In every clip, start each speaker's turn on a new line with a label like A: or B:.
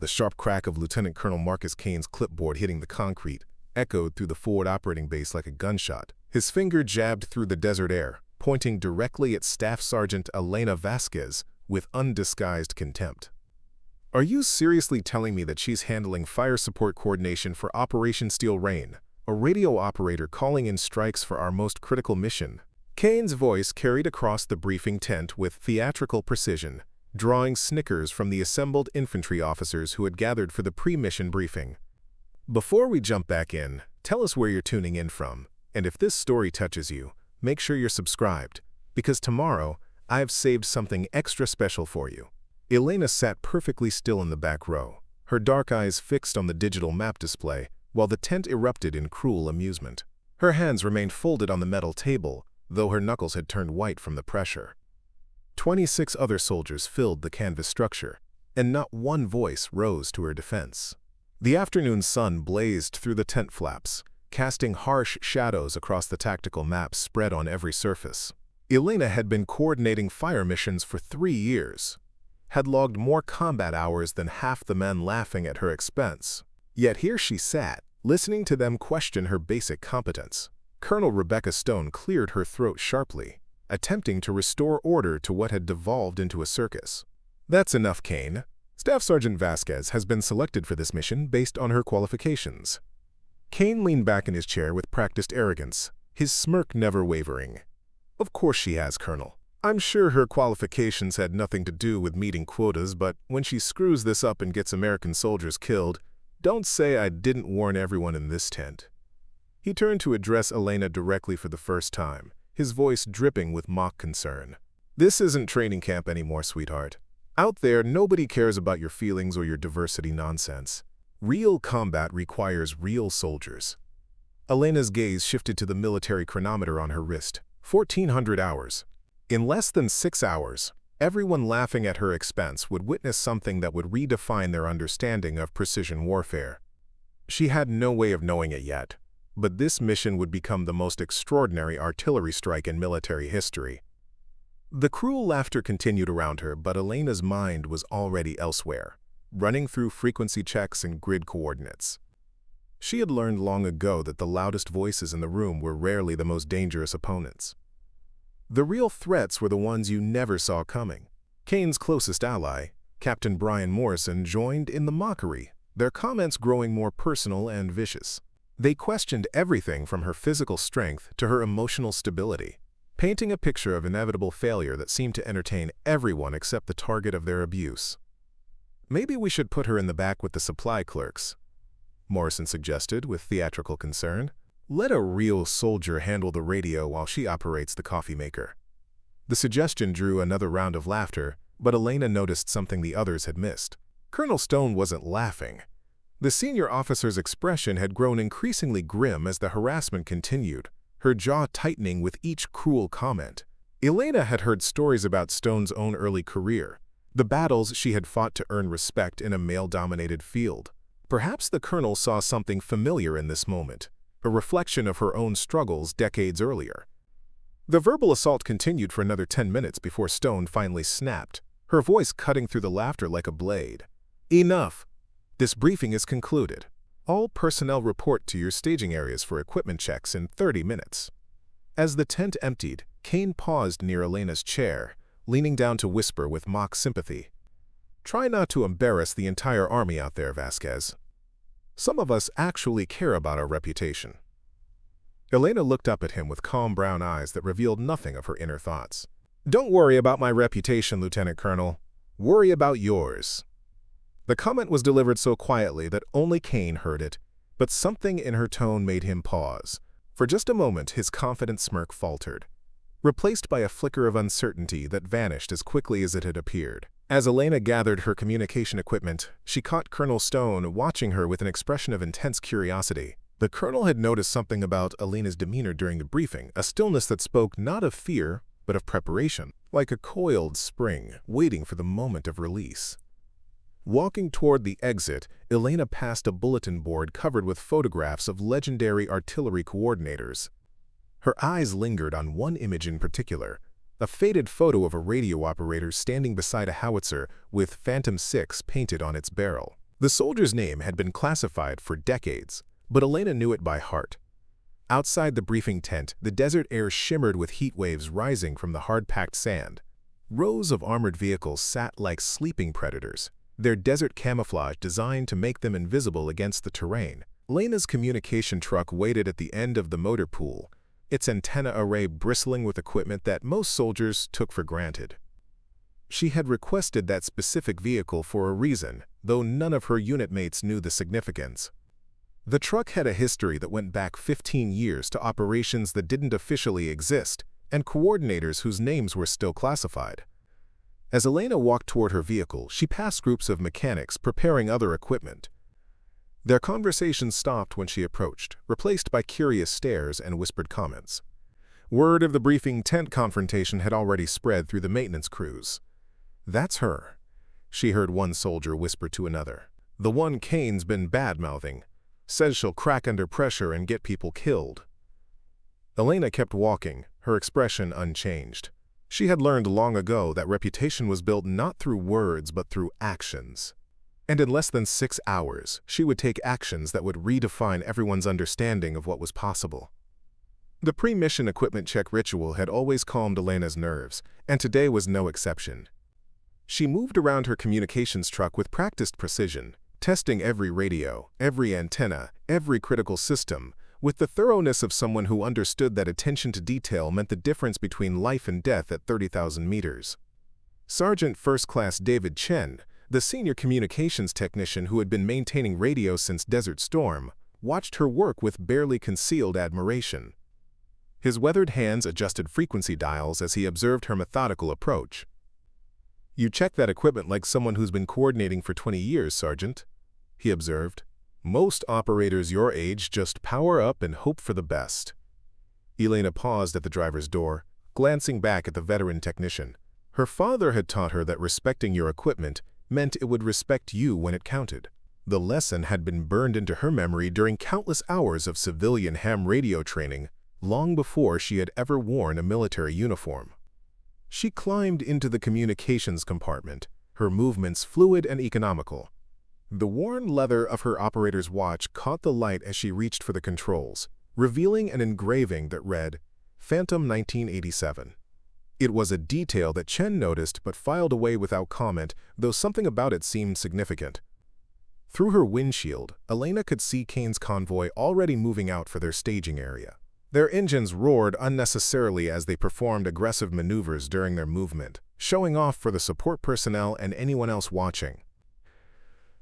A: The sharp crack of Lieutenant Colonel Marcus Kane's clipboard hitting the concrete echoed through the forward operating base like a gunshot. His finger jabbed through the desert air, pointing directly at Staff Sergeant Elena Vasquez with undisguised contempt. "Are you seriously telling me that she's handling fire support coordination for Operation Steel Rain, a radio operator calling in strikes for our most critical mission?" Kane's voice carried across the briefing tent with theatrical precision, drawing snickers from the assembled infantry officers who had gathered for the pre-mission briefing. "Before we jump back in, tell us where you're tuning in from, and if this story touches you, make sure you're subscribed, because tomorrow I have saved something extra special for you." Elena sat perfectly still in the back row, her dark eyes fixed on the digital map display, while the tent erupted in cruel amusement. Her hands remained folded on the metal table, though her knuckles had turned white from the pressure. 26 other soldiers filled the canvas structure, and not one voice rose to her defense. The afternoon sun blazed through the tent flaps, casting harsh shadows across the tactical maps spread on every surface. Elena had been coordinating fire missions for 3 years, had logged more combat hours than half the men laughing at her expense. Yet here she sat, listening to them question her basic competence. Colonel Rebecca Stone cleared her throat sharply, attempting to restore order to what had devolved into a circus. "That's enough, Kane. Staff Sergeant Vasquez has been selected for this mission based on her qualifications." Kane leaned back in his chair with practiced arrogance, his smirk never wavering. "Of course she has, Colonel. I'm sure her qualifications had nothing to do with meeting quotas, but when she screws this up and gets American soldiers killed, don't say I didn't warn everyone in this tent." He turned to address Elena directly for the first time, his voice dripping with mock concern. "This isn't training camp anymore, sweetheart. Out there, nobody cares about your feelings or your diversity nonsense. Real combat requires real soldiers." Elena's gaze shifted to the military chronometer on her wrist. 1400 hours. In less than 6 hours, everyone laughing at her expense would witness something that would redefine their understanding of precision warfare. She had no way of knowing it yet, but this mission would become the most extraordinary artillery strike in military history. The cruel laughter continued around her, but Elena's mind was already elsewhere, running through frequency checks and grid coordinates. She had learned long ago that the loudest voices in the room were rarely the most dangerous opponents. The real threats were the ones you never saw coming. Kane's closest ally, Captain Brian Morrison, joined in the mockery, their comments growing more personal and vicious. They questioned everything from her physical strength to her emotional stability, painting a picture of inevitable failure that seemed to entertain everyone except the target of their abuse. "Maybe we should put her in the back with the supply clerks," Morrison suggested with theatrical concern. "Let a real soldier handle the radio while she operates the coffee maker." The suggestion drew another round of laughter, but Elena noticed something the others had missed. Colonel Stone wasn't laughing. The senior officer's expression had grown increasingly grim as the harassment continued, her jaw tightening with each cruel comment. Elena had heard stories about Stone's own early career, the battles she had fought to earn respect in a male-dominated field. Perhaps the colonel saw something familiar in this moment, a reflection of her own struggles decades earlier. The verbal assault continued for another 10 minutes before Stone finally snapped, her voice cutting through the laughter like a blade. "Enough! This briefing is concluded. All personnel report to your staging areas for equipment checks in 30 minutes. As the tent emptied, Kane paused near Elena's chair, leaning down to whisper with mock sympathy. "Try not to embarrass the entire army out there, Vasquez. Some of us actually care about our reputation." Elena looked up at him with calm brown eyes that revealed nothing of her inner thoughts. "Don't worry about my reputation, Lieutenant Colonel. Worry about yours." The comment was delivered so quietly that only Kane heard it, but something in her tone made him pause. For just a moment, his confident smirk faltered, replaced by a flicker of uncertainty that vanished as quickly as it had appeared. As Elena gathered her communication equipment, she caught Colonel Stone watching her with an expression of intense curiosity. The colonel had noticed something about Elena's demeanor during the briefing, a stillness that spoke not of fear, but of preparation, like a coiled spring waiting for the moment of release. Walking toward the exit, Elena passed a bulletin board covered with photographs of legendary artillery coordinators. Her eyes lingered on one image in particular, a faded photo of a radio operator standing beside a howitzer with Phantom 6 painted on its barrel. The soldier's name had been classified for decades, but Elena knew it by heart. Outside the briefing tent, the desert air shimmered with heat waves rising from the hard-packed sand. Rows of armored vehicles sat like sleeping predators, their desert camouflage designed to make them invisible against the terrain. Elena's communication truck waited at the end of the motor pool, its antenna array bristling with equipment that most soldiers took for granted. She had requested that specific vehicle for a reason, though none of her unit mates knew the significance. The truck had a history that went back 15 years to operations that didn't officially exist, and coordinators whose names were still classified. As Elena walked toward her vehicle, she passed groups of mechanics preparing other equipment. Their conversation stopped when she approached, replaced by curious stares and whispered comments. Word of the briefing tent confrontation had already spread through the maintenance crews. "That's her," she heard one soldier whisper to another. "The one Kane's been bad-mouthing. Says she'll crack under pressure and get people killed." Elena kept walking, her expression unchanged. She had learned long ago that reputation was built not through words but through actions. And in less than 6 hours, she would take actions that would redefine everyone's understanding of what was possible. The pre-mission equipment check ritual had always calmed Elena's nerves, and today was no exception. She moved around her communications truck with practiced precision, testing every radio, every antenna, every critical system, with the thoroughness of someone who understood that attention to detail meant the difference between life and death at 30,000 meters. Sergeant First Class David Chen, the senior communications technician who had been maintaining radio since Desert Storm, watched her work with barely concealed admiration. His weathered hands adjusted frequency dials as he observed her methodical approach. "You check that equipment like someone who's been coordinating for 20 years, Sergeant," he observed. "Most operators your age just power up and hope for the best." Elena paused at the driver's door, glancing back at the veteran technician. Her father had taught her that respecting your equipment meant it would respect you when it counted. The lesson had been burned into her memory during countless hours of civilian ham radio training, long before she had ever worn a military uniform. She climbed into the communications compartment, her movements fluid and economical. The worn leather of her operator's watch caught the light as she reached for the controls, revealing an engraving that read, "Phantom 1987. It was a detail that Chen noticed but filed away without comment, though something about it seemed significant. Through her windshield, Elena could see Kane's convoy already moving out for their staging area. Their engines roared unnecessarily as they performed aggressive maneuvers during their movement, showing off for the support personnel and anyone else watching.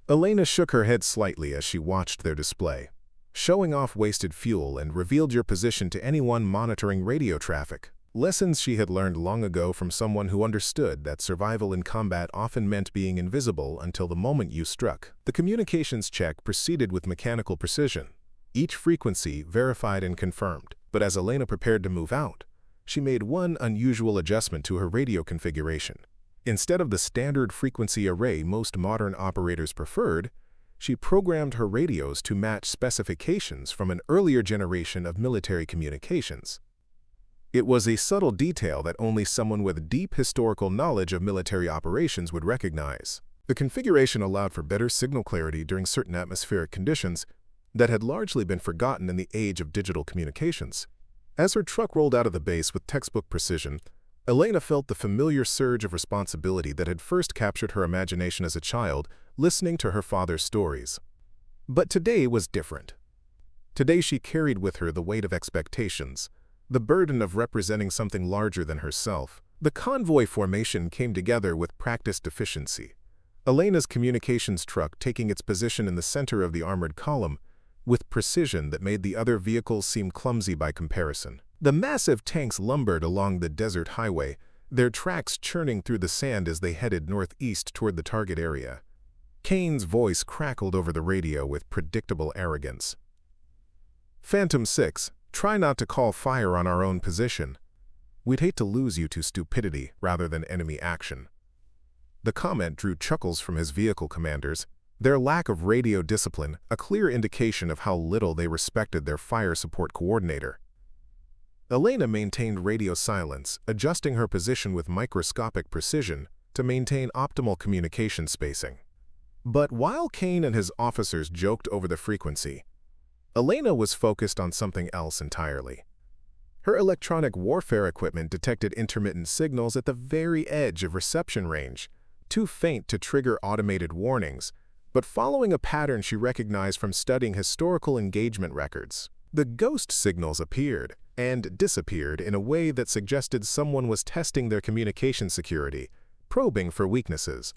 A: Elena shook her head slightly as she watched their display. Showing off wasted fuel and revealed your position to anyone monitoring radio traffic. Lessons she had learned long ago from someone who understood that survival in combat often meant being invisible until the moment you struck. The communications check proceeded with mechanical precision, each frequency verified and confirmed. But as Elena prepared to move out, she made one unusual adjustment to her radio configuration. Instead of the standard frequency array most modern operators preferred, she programmed her radios to match specifications from an earlier generation of military communications. It was a subtle detail that only someone with deep historical knowledge of military operations would recognize. The configuration allowed for better signal clarity during certain atmospheric conditions that had largely been forgotten in the age of digital communications. As her truck rolled out of the base with textbook precision, Elena felt the familiar surge of responsibility that had first captured her imagination as a child, listening to her father's stories. But today was different. Today she carried with her the weight of expectations, the burden of representing something larger than herself. The convoy formation came together with practiced efficiency. Elena's communications truck taking its position in the center of the armored column, with precision that made the other vehicles seem clumsy by comparison. The massive tanks lumbered along the desert highway, their tracks churning through the sand as they headed northeast toward the target area. Kane's voice crackled over the radio with predictable arrogance. "Phantom 6, try not to call fire on our own position. We'd hate to lose you to stupidity rather than enemy action." The comment drew chuckles from his vehicle commanders, their lack of radio discipline a clear indication of how little they respected their fire support coordinator. Elena maintained radio silence, adjusting her position with microscopic precision to maintain optimal communication spacing. But while Kane and his officers joked over the frequency, Elena was focused on something else entirely. Her electronic warfare equipment detected intermittent signals at the very edge of reception range, too faint to trigger automated warnings, but following a pattern she recognized from studying historical engagement records. The ghost signals appeared and disappeared in a way that suggested someone was testing their communication security, probing for weaknesses.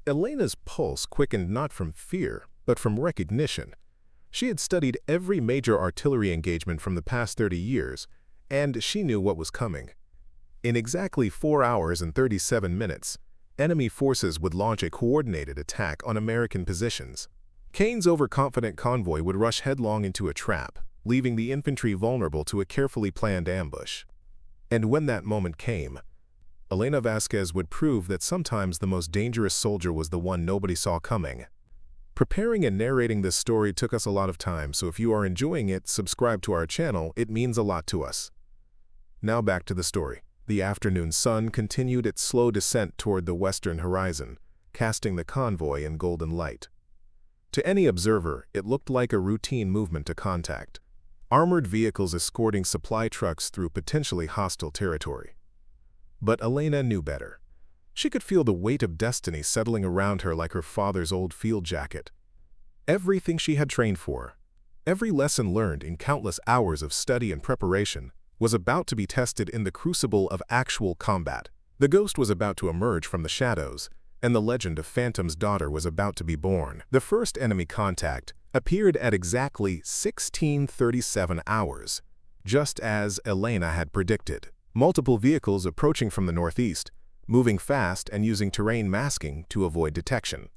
A: Elena's pulse quickened not from fear, but from recognition. She had studied every major artillery engagement from the past 30 years, and she knew what was coming. In exactly 4 hours and 37 minutes, enemy forces would launch a coordinated attack on American positions. Kane's overconfident convoy would rush headlong into a trap, leaving the infantry vulnerable to a carefully planned ambush. And when that moment came, Elena Vasquez would prove that sometimes the most dangerous soldier was the one nobody saw coming. Preparing and narrating this story took us a lot of time, so if you are enjoying it, subscribe to our channel. It means a lot to us. Now back to the story. The afternoon sun continued its slow descent toward the western horizon, casting the convoy in golden light. To any observer, it looked like a routine movement to contact. Armored vehicles escorting supply trucks through potentially hostile territory. But Elena knew better. She could feel the weight of destiny settling around her like her father's old field jacket. Everything she had trained for, every lesson learned in countless hours of study and preparation, was about to be tested in the crucible of actual combat. The ghost was about to emerge from the shadows, and the legend of Phantom's daughter was about to be born. The first enemy contact appeared at exactly 16:37 hours, just as Elena had predicted. Multiple vehicles approaching from the northeast, moving fast and using terrain masking to avoid detection.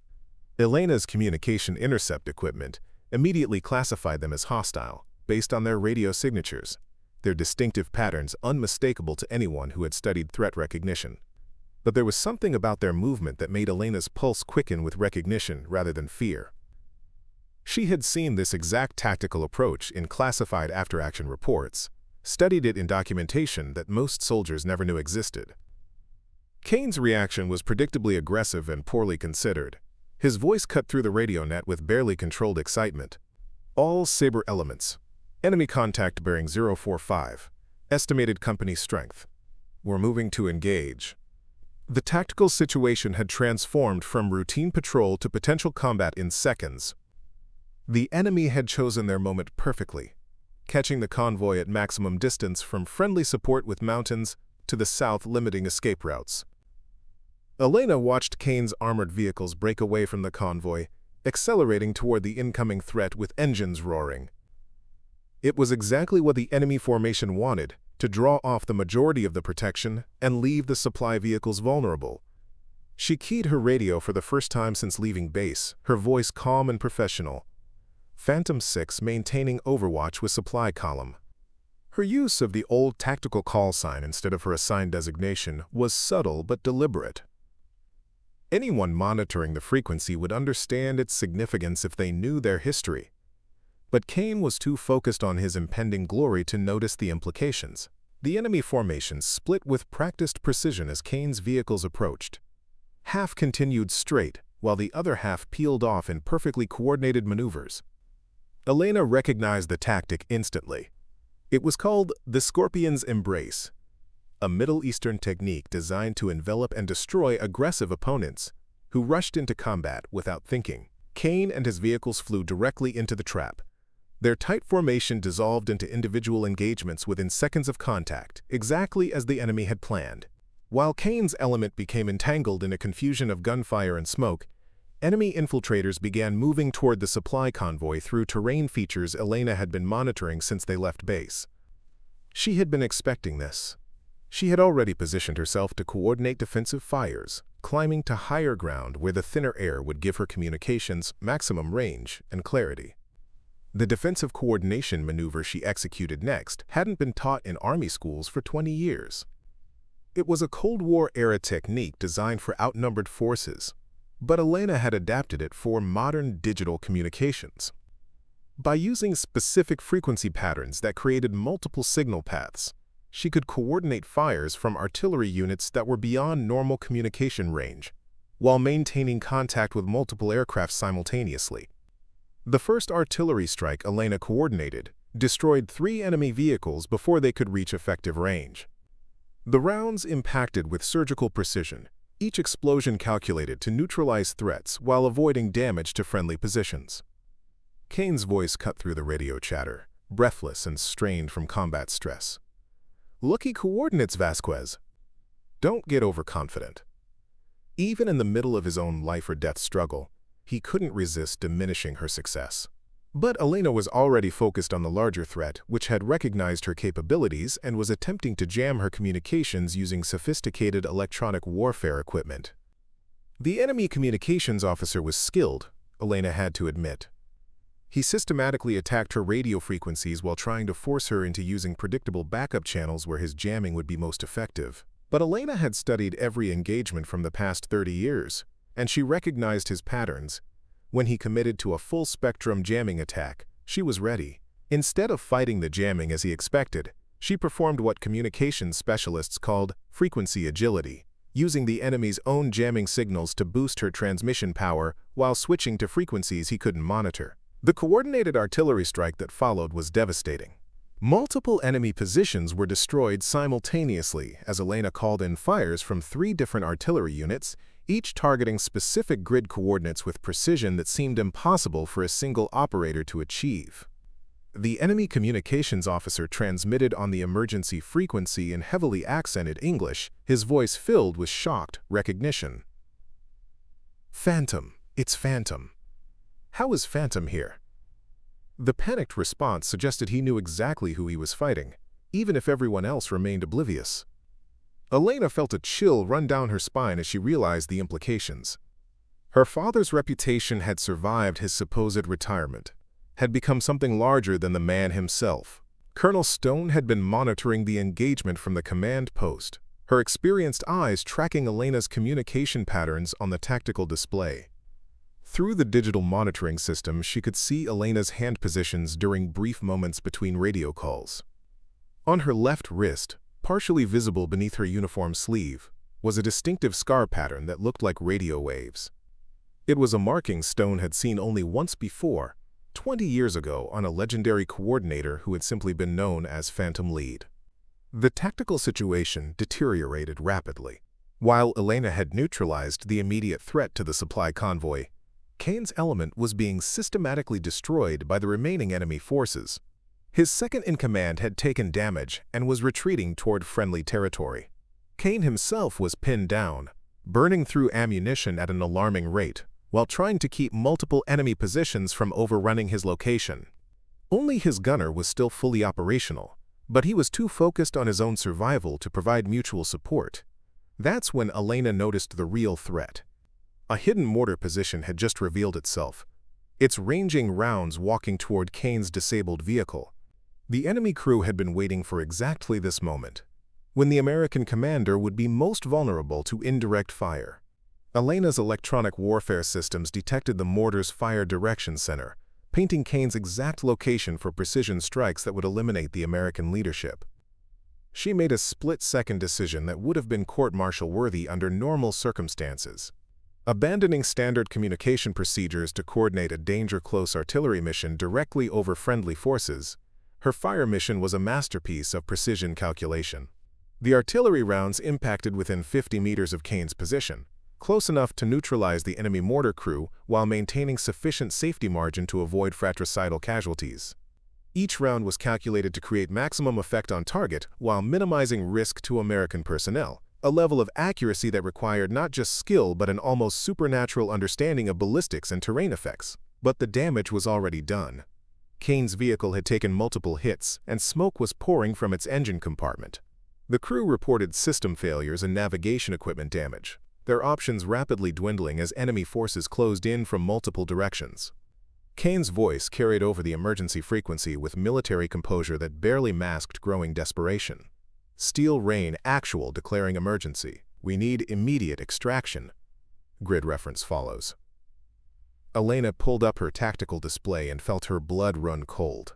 A: Elena's communication intercept equipment immediately classified them as hostile, based on their radio signatures, their distinctive patterns unmistakable to anyone who had studied threat recognition. But there was something about their movement that made Elena's pulse quicken with recognition rather than fear. She had seen this exact tactical approach in classified after-action reports, studied it in documentation that most soldiers never knew existed. Kane's reaction was predictably aggressive and poorly considered. His voice cut through the radio net with barely controlled excitement. All Sabre elements. Enemy contact bearing 045. Estimated company strength. We're moving to engage. The tactical situation had transformed from routine patrol to potential combat in seconds. The enemy had chosen their moment perfectly, catching the convoy at maximum distance from friendly support with mountains to the south limiting escape routes. Elena watched Kane's armored vehicles break away from the convoy, accelerating toward the incoming threat with engines roaring. It was exactly what the enemy formation wanted, to draw off the majority of the protection and leave the supply vehicles vulnerable. She keyed her radio for the first time since leaving base, her voice calm and professional. Phantom 6 maintaining overwatch with supply column. Her use of the old tactical call sign instead of her assigned designation was subtle but deliberate. Anyone monitoring the frequency would understand its significance if they knew their history. But Kane was too focused on his impending glory to notice the implications. The enemy formation split with practiced precision as Kane's vehicles approached. Half continued straight, while the other half peeled off in perfectly coordinated maneuvers. Elena recognized the tactic instantly. It was called the Scorpion's Embrace, a Middle Eastern technique designed to envelop and destroy aggressive opponents who rushed into combat without thinking. Kane and his vehicles flew directly into the trap. Their tight formation dissolved into individual engagements within seconds of contact, exactly as the enemy had planned. While Kane's element became entangled in a confusion of gunfire and smoke, enemy infiltrators began moving toward the supply convoy through terrain features Elena had been monitoring since they left base. She had been expecting this. She had already positioned herself to coordinate defensive fires, climbing to higher ground where the thinner air would give her communications maximum range and clarity. The defensive coordination maneuver she executed next hadn't been taught in Army schools for 20 years. It was a Cold War-era technique designed for outnumbered forces, but Elena had adapted it for modern digital communications. By using specific frequency patterns that created multiple signal paths, she could coordinate fires from artillery units that were beyond normal communication range. while maintaining contact with multiple aircraft simultaneously. The first artillery strike Elena coordinated destroyed 3 enemy vehicles before they could reach effective range. The rounds impacted with surgical precision, each explosion calculated to neutralize threats while avoiding damage to friendly positions. Kane's voice cut through the radio chatter, breathless and strained from combat stress. "Lucky coordinates, Vasquez. Don't get overconfident." Even in the middle of his own life-or-death struggle, he couldn't resist diminishing her success. But Elena was already focused on the larger threat, which had recognized her capabilities and was attempting to jam her communications using sophisticated electronic warfare equipment. The enemy communications officer was skilled, Elena had to admit. He systematically attacked her radio frequencies while trying to force her into using predictable backup channels where his jamming would be most effective. But Elena had studied every engagement from the past 30 years, and she recognized his patterns. When he committed to a full-spectrum jamming attack, she was ready. Instead of fighting the jamming as he expected, she performed what communications specialists called frequency agility, using the enemy's own jamming signals to boost her transmission power while switching to frequencies he couldn't monitor. The coordinated artillery strike that followed was devastating. Multiple enemy positions were destroyed simultaneously as Elena called in fires from 3 different artillery units, each targeting specific grid coordinates with precision that seemed impossible for a single operator to achieve. The enemy communications officer transmitted on the emergency frequency in heavily accented English, his voice filled with shocked recognition. "Phantom, it's Phantom. How is Phantom here?" The panicked response suggested he knew exactly who he was fighting, even if everyone else remained oblivious. Elena felt a chill run down her spine as she realized the implications. Her father's reputation had survived his supposed retirement, had become something larger than the man himself. Colonel Stone had been monitoring the engagement from the command post, her experienced eyes tracking Elena's communication patterns on the tactical display. Through the digital monitoring system, she could see Elena's hand positions during brief moments between radio calls. On her left wrist, partially visible beneath her uniform sleeve, was a distinctive scar pattern that looked like radio waves. It was a marking Stone had seen only once before, 20 years ago, on a legendary coordinator who had simply been known as Phantom Lead. The tactical situation deteriorated rapidly. While Elena had neutralized the immediate threat to the supply convoy, Kane's element was being systematically destroyed by the remaining enemy forces. His second-in-command had taken damage and was retreating toward friendly territory. Kane himself was pinned down, burning through ammunition at an alarming rate, while trying to keep multiple enemy positions from overrunning his location. Only his gunner was still fully operational, but he was too focused on his own survival to provide mutual support. That's when Elena noticed the real threat. A hidden mortar position had just revealed itself, its ranging rounds walking toward Kane's disabled vehicle. The enemy crew had been waiting for exactly this moment, when the American commander would be most vulnerable to indirect fire. Elena's electronic warfare systems detected the mortar's fire direction center, painting Kane's exact location for precision strikes that would eliminate the American leadership. She made a split-second decision that would have been court-martial worthy under normal circumstances. Abandoning standard communication procedures to coordinate a danger-close artillery mission directly over friendly forces, her fire mission was a masterpiece of precision calculation. The artillery rounds impacted within 50 meters of Kane's position, close enough to neutralize the enemy mortar crew while maintaining sufficient safety margin to avoid fratricidal casualties. Each round was calculated to create maximum effect on target while minimizing risk to American personnel, a level of accuracy that required not just skill but an almost supernatural understanding of ballistics and terrain effects. But the damage was already done. Kane's vehicle had taken multiple hits, and smoke was pouring from its engine compartment. The crew reported system failures and navigation equipment damage, their options rapidly dwindling as enemy forces closed in from multiple directions. Kane's voice carried over the emergency frequency with military composure that barely masked growing desperation. "Steel Rain Actual declaring emergency. We need immediate extraction." Grid reference follows. Elena pulled up her tactical display and felt her blood run cold.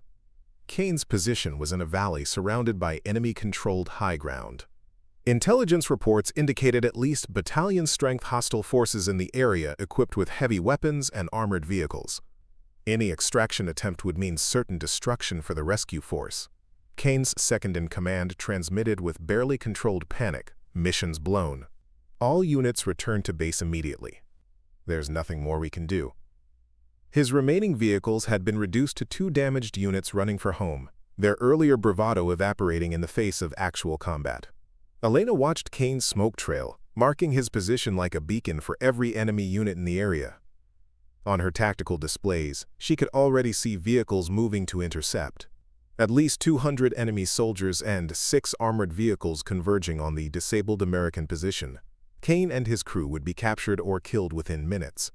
A: Kane's position was in a valley surrounded by enemy-controlled high ground. Intelligence reports indicated at least battalion-strength hostile forces in the area equipped with heavy weapons and armored vehicles. Any extraction attempt would mean certain destruction for the rescue force. Kane's second-in-command transmitted with barely controlled panic, "Missions blown. All units return to base immediately. There's nothing more we can do." His remaining vehicles had been reduced to 2 damaged units running for home, their earlier bravado evaporating in the face of actual combat. Elena watched Kane's smoke trail, marking his position like a beacon for every enemy unit in the area. On her tactical displays, she could already see vehicles moving to intercept. At least 200 enemy soldiers and 6 armored vehicles converging on the disabled American position. Kane and his crew would be captured or killed within minutes.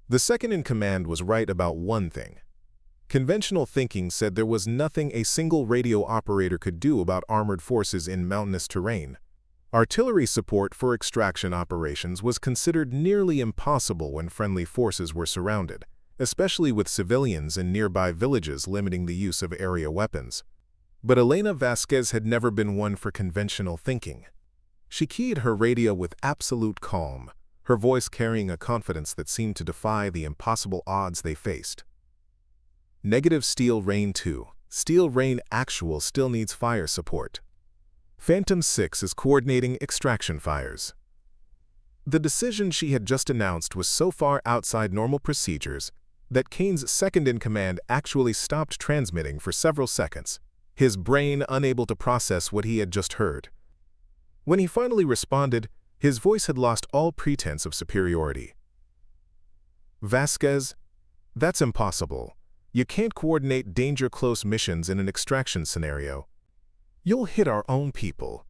A: The second-in-command was right about one thing. Conventional thinking said there was nothing a single radio operator could do about armored forces in mountainous terrain. Artillery support for extraction operations was considered nearly impossible when friendly forces were surrounded, especially with civilians in nearby villages limiting the use of area weapons. But Elena Vasquez had never been one for conventional thinking. She keyed her radio with absolute calm, her voice carrying a confidence that seemed to defy the impossible odds they faced. Negative Steel Rain 2. Steel Rain Actual still needs fire support. Phantom 6 is coordinating extraction fires. The decision she had just announced was so far outside normal procedures that Kane's second-in-command actually stopped transmitting for several seconds, his brain unable to process what he had just heard. When he finally responded, his voice had lost all pretense of superiority. "Vasquez, that's impossible. You can't coordinate danger-close missions in an extraction scenario. You'll hit our own people."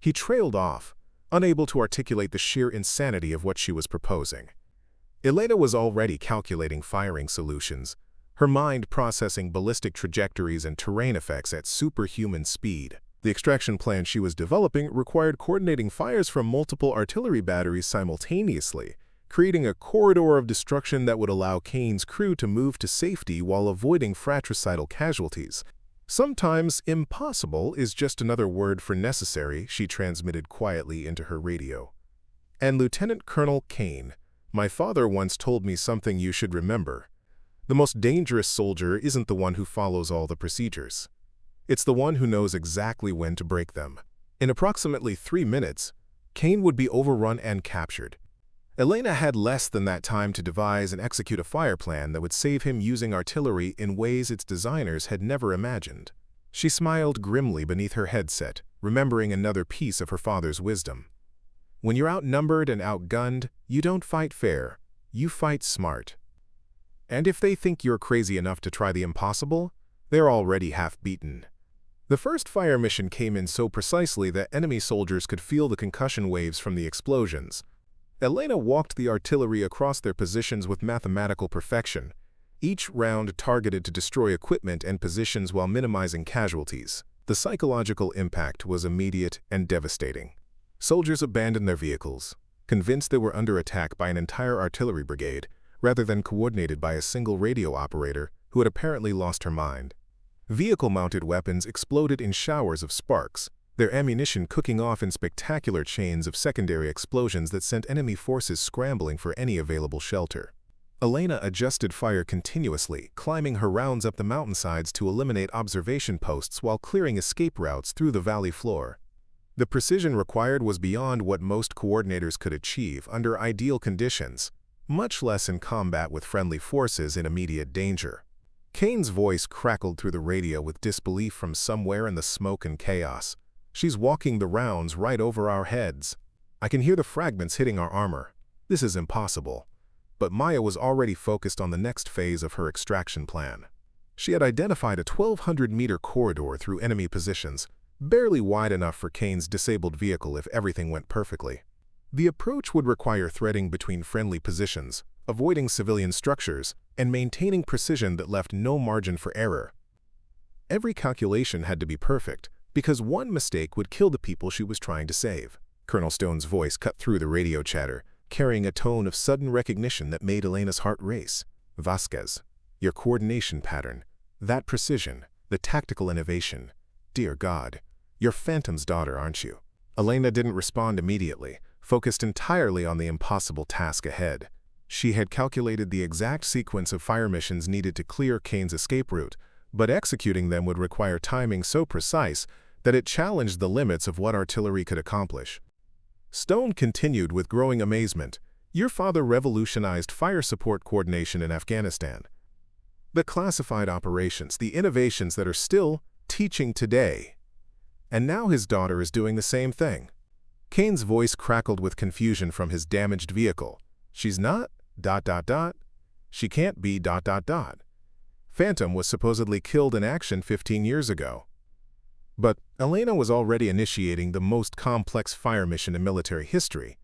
A: He trailed off, unable to articulate the sheer insanity of what she was proposing. Elena was already calculating firing solutions, her mind processing ballistic trajectories and terrain effects at superhuman speed. The extraction plan she was developing required coordinating fires from multiple artillery batteries simultaneously, creating a corridor of destruction that would allow Kane's crew to move to safety while avoiding fratricidal casualties. "Sometimes impossible is just another word for necessary," she transmitted quietly into her radio. "And Lieutenant Colonel Kane, my father once told me something you should remember. The most dangerous soldier isn't the one who follows all the procedures. It's the one who knows exactly when to break them." In approximately 3 minutes, Kane would be overrun and captured. Elena had less than that time to devise and execute a fire plan that would save him using artillery in ways its designers had never imagined. She smiled grimly beneath her headset, remembering another piece of her father's wisdom. When you're outnumbered and outgunned, you don't fight fair, you fight smart. And if they think you're crazy enough to try the impossible, they're already half-beaten. The first fire mission came in so precisely that enemy soldiers could feel the concussion waves from the explosions. Elena walked the artillery across their positions with mathematical perfection, each round targeted to destroy equipment and positions while minimizing casualties. The psychological impact was immediate and devastating. Soldiers abandoned their vehicles, convinced they were under attack by an entire artillery brigade, rather than coordinated by a single radio operator who had apparently lost her mind. Vehicle-mounted weapons exploded in showers of sparks, their ammunition cooking off in spectacular chains of secondary explosions that sent enemy forces scrambling for any available shelter. Elena adjusted fire continuously, climbing her rounds up the mountainsides to eliminate observation posts while clearing escape routes through the valley floor. The precision required was beyond what most coordinators could achieve under ideal conditions, much less in combat with friendly forces in immediate danger. Kane's voice crackled through the radio with disbelief from somewhere in the smoke and chaos. "She's walking the rounds right over our heads. I can hear the fragments hitting our armor. This is impossible." But Maya was already focused on the next phase of her extraction plan. She had identified a 1,200-meter corridor through enemy positions, barely wide enough for Kane's disabled vehicle if everything went perfectly. The approach would require threading between friendly positions, avoiding civilian structures, and maintaining precision that left no margin for error. Every calculation had to be perfect, because one mistake would kill the people she was trying to save. Colonel Stone's voice cut through the radio chatter, carrying a tone of sudden recognition that made Elena's heart race. "Vasquez, your coordination pattern, that precision, the tactical innovation. Dear God, you're Phantom's daughter, aren't you?" Elena didn't respond immediately, focused entirely on the impossible task ahead. She had calculated the exact sequence of fire missions needed to clear Kane's escape route, but executing them would require timing so precise that it challenged the limits of what artillery could accomplish. Stone continued with growing amazement. "Your father revolutionized fire support coordination in Afghanistan. The classified operations, the innovations that are still teaching today. And now his daughter is doing the same thing." Kane's voice crackled with confusion from his damaged vehicle. "She's not... She can't be... Phantom was supposedly killed in action 15 years ago." But Elena was already initiating the most complex fire mission in military history.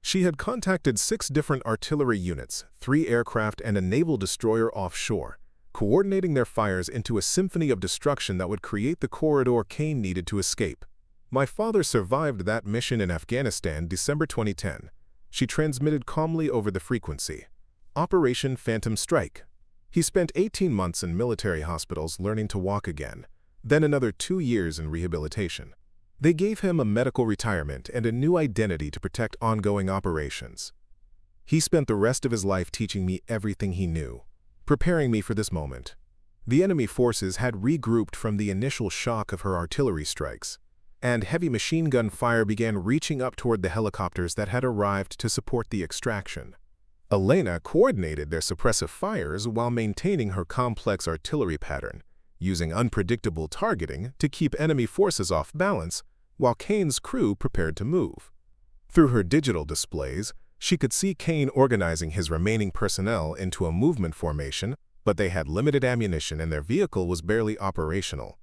A: She had contacted 6 different artillery units, 3 aircraft, and a naval destroyer offshore, coordinating their fires into a symphony of destruction that would create the corridor Kane needed to escape. "My father survived that mission in Afghanistan, December 2010. She transmitted calmly over the frequency. Operation Phantom Strike. He spent 18 months in military hospitals learning to walk again, then another 2 years in rehabilitation. They gave him a medical retirement and a new identity to protect ongoing operations. He spent the rest of his life teaching me everything he knew, preparing me for this moment." The enemy forces had regrouped from the initial shock of her artillery strikes, and heavy machine gun fire began reaching up toward the helicopters that had arrived to support the extraction. Elena coordinated their suppressive fires while maintaining her complex artillery pattern, using unpredictable targeting to keep enemy forces off balance while Kane's crew prepared to move. Through her digital displays, she could see Kane organizing his remaining personnel into a movement formation, but they had limited ammunition and their vehicle was barely operational.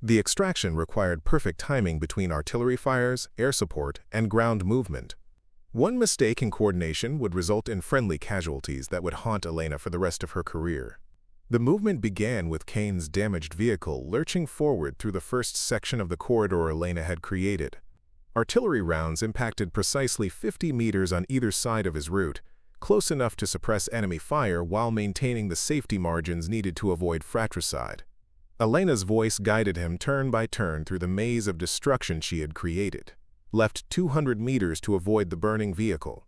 A: The extraction required perfect timing between artillery fires, air support, and ground movement. One mistake in coordination would result in friendly casualties that would haunt Elena for the rest of her career. The movement began with Kane's damaged vehicle lurching forward through the first section of the corridor Elena had created. Artillery rounds impacted precisely 50 meters on either side of his route, close enough to suppress enemy fire while maintaining the safety margins needed to avoid fratricide. Elena's voice guided him turn by turn through the maze of destruction she had created. Left 200 meters to avoid the burning vehicle.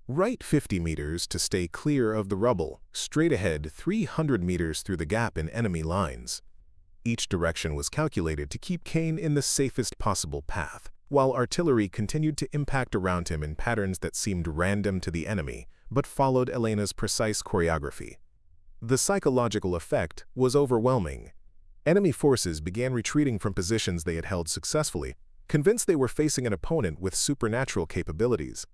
A: Right 50 meters to stay clear of the rubble, straight ahead 300 meters through the gap in enemy lines. Each direction was calculated to keep Kane in the safest possible path, while artillery continued to impact around him in patterns that seemed random to the enemy, but followed Elena's precise choreography. The psychological effect was overwhelming. Enemy forces began retreating from positions they had held successfully, convinced they were facing an opponent with supernatural capabilities.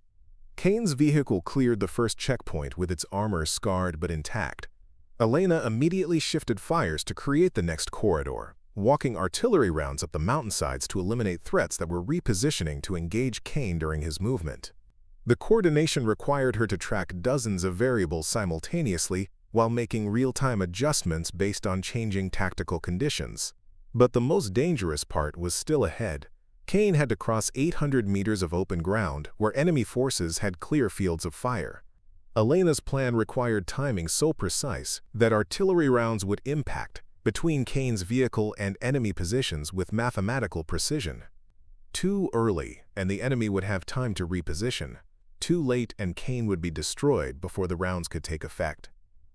A: Kane's vehicle cleared the first checkpoint with its armor scarred but intact. Elena immediately shifted fires to create the next corridor, walking artillery rounds up the mountainsides to eliminate threats that were repositioning to engage Kane during his movement. The coordination required her to track dozens of variables simultaneously while making real-time adjustments based on changing tactical conditions. But the most dangerous part was still ahead. Kane had to cross 800 meters of open ground where enemy forces had clear fields of fire. Elena's plan required timing so precise that artillery rounds would impact between Kane's vehicle and enemy positions with mathematical precision. Too early, and the enemy would have time to reposition. Too late, and Kane would be destroyed before the rounds could take effect.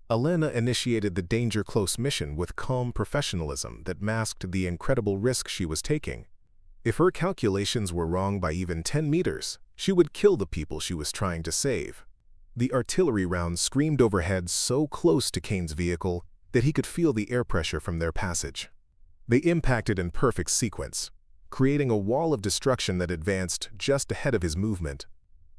A: Elena initiated the danger close mission with calm professionalism that masked the incredible risk she was taking. If her calculations were wrong by even 10 meters, she would kill the people she was trying to save. The artillery rounds screamed overhead so close to Kane's vehicle that he could feel the air pressure from their passage. They impacted in perfect sequence, creating a wall of destruction that advanced just ahead of his movement.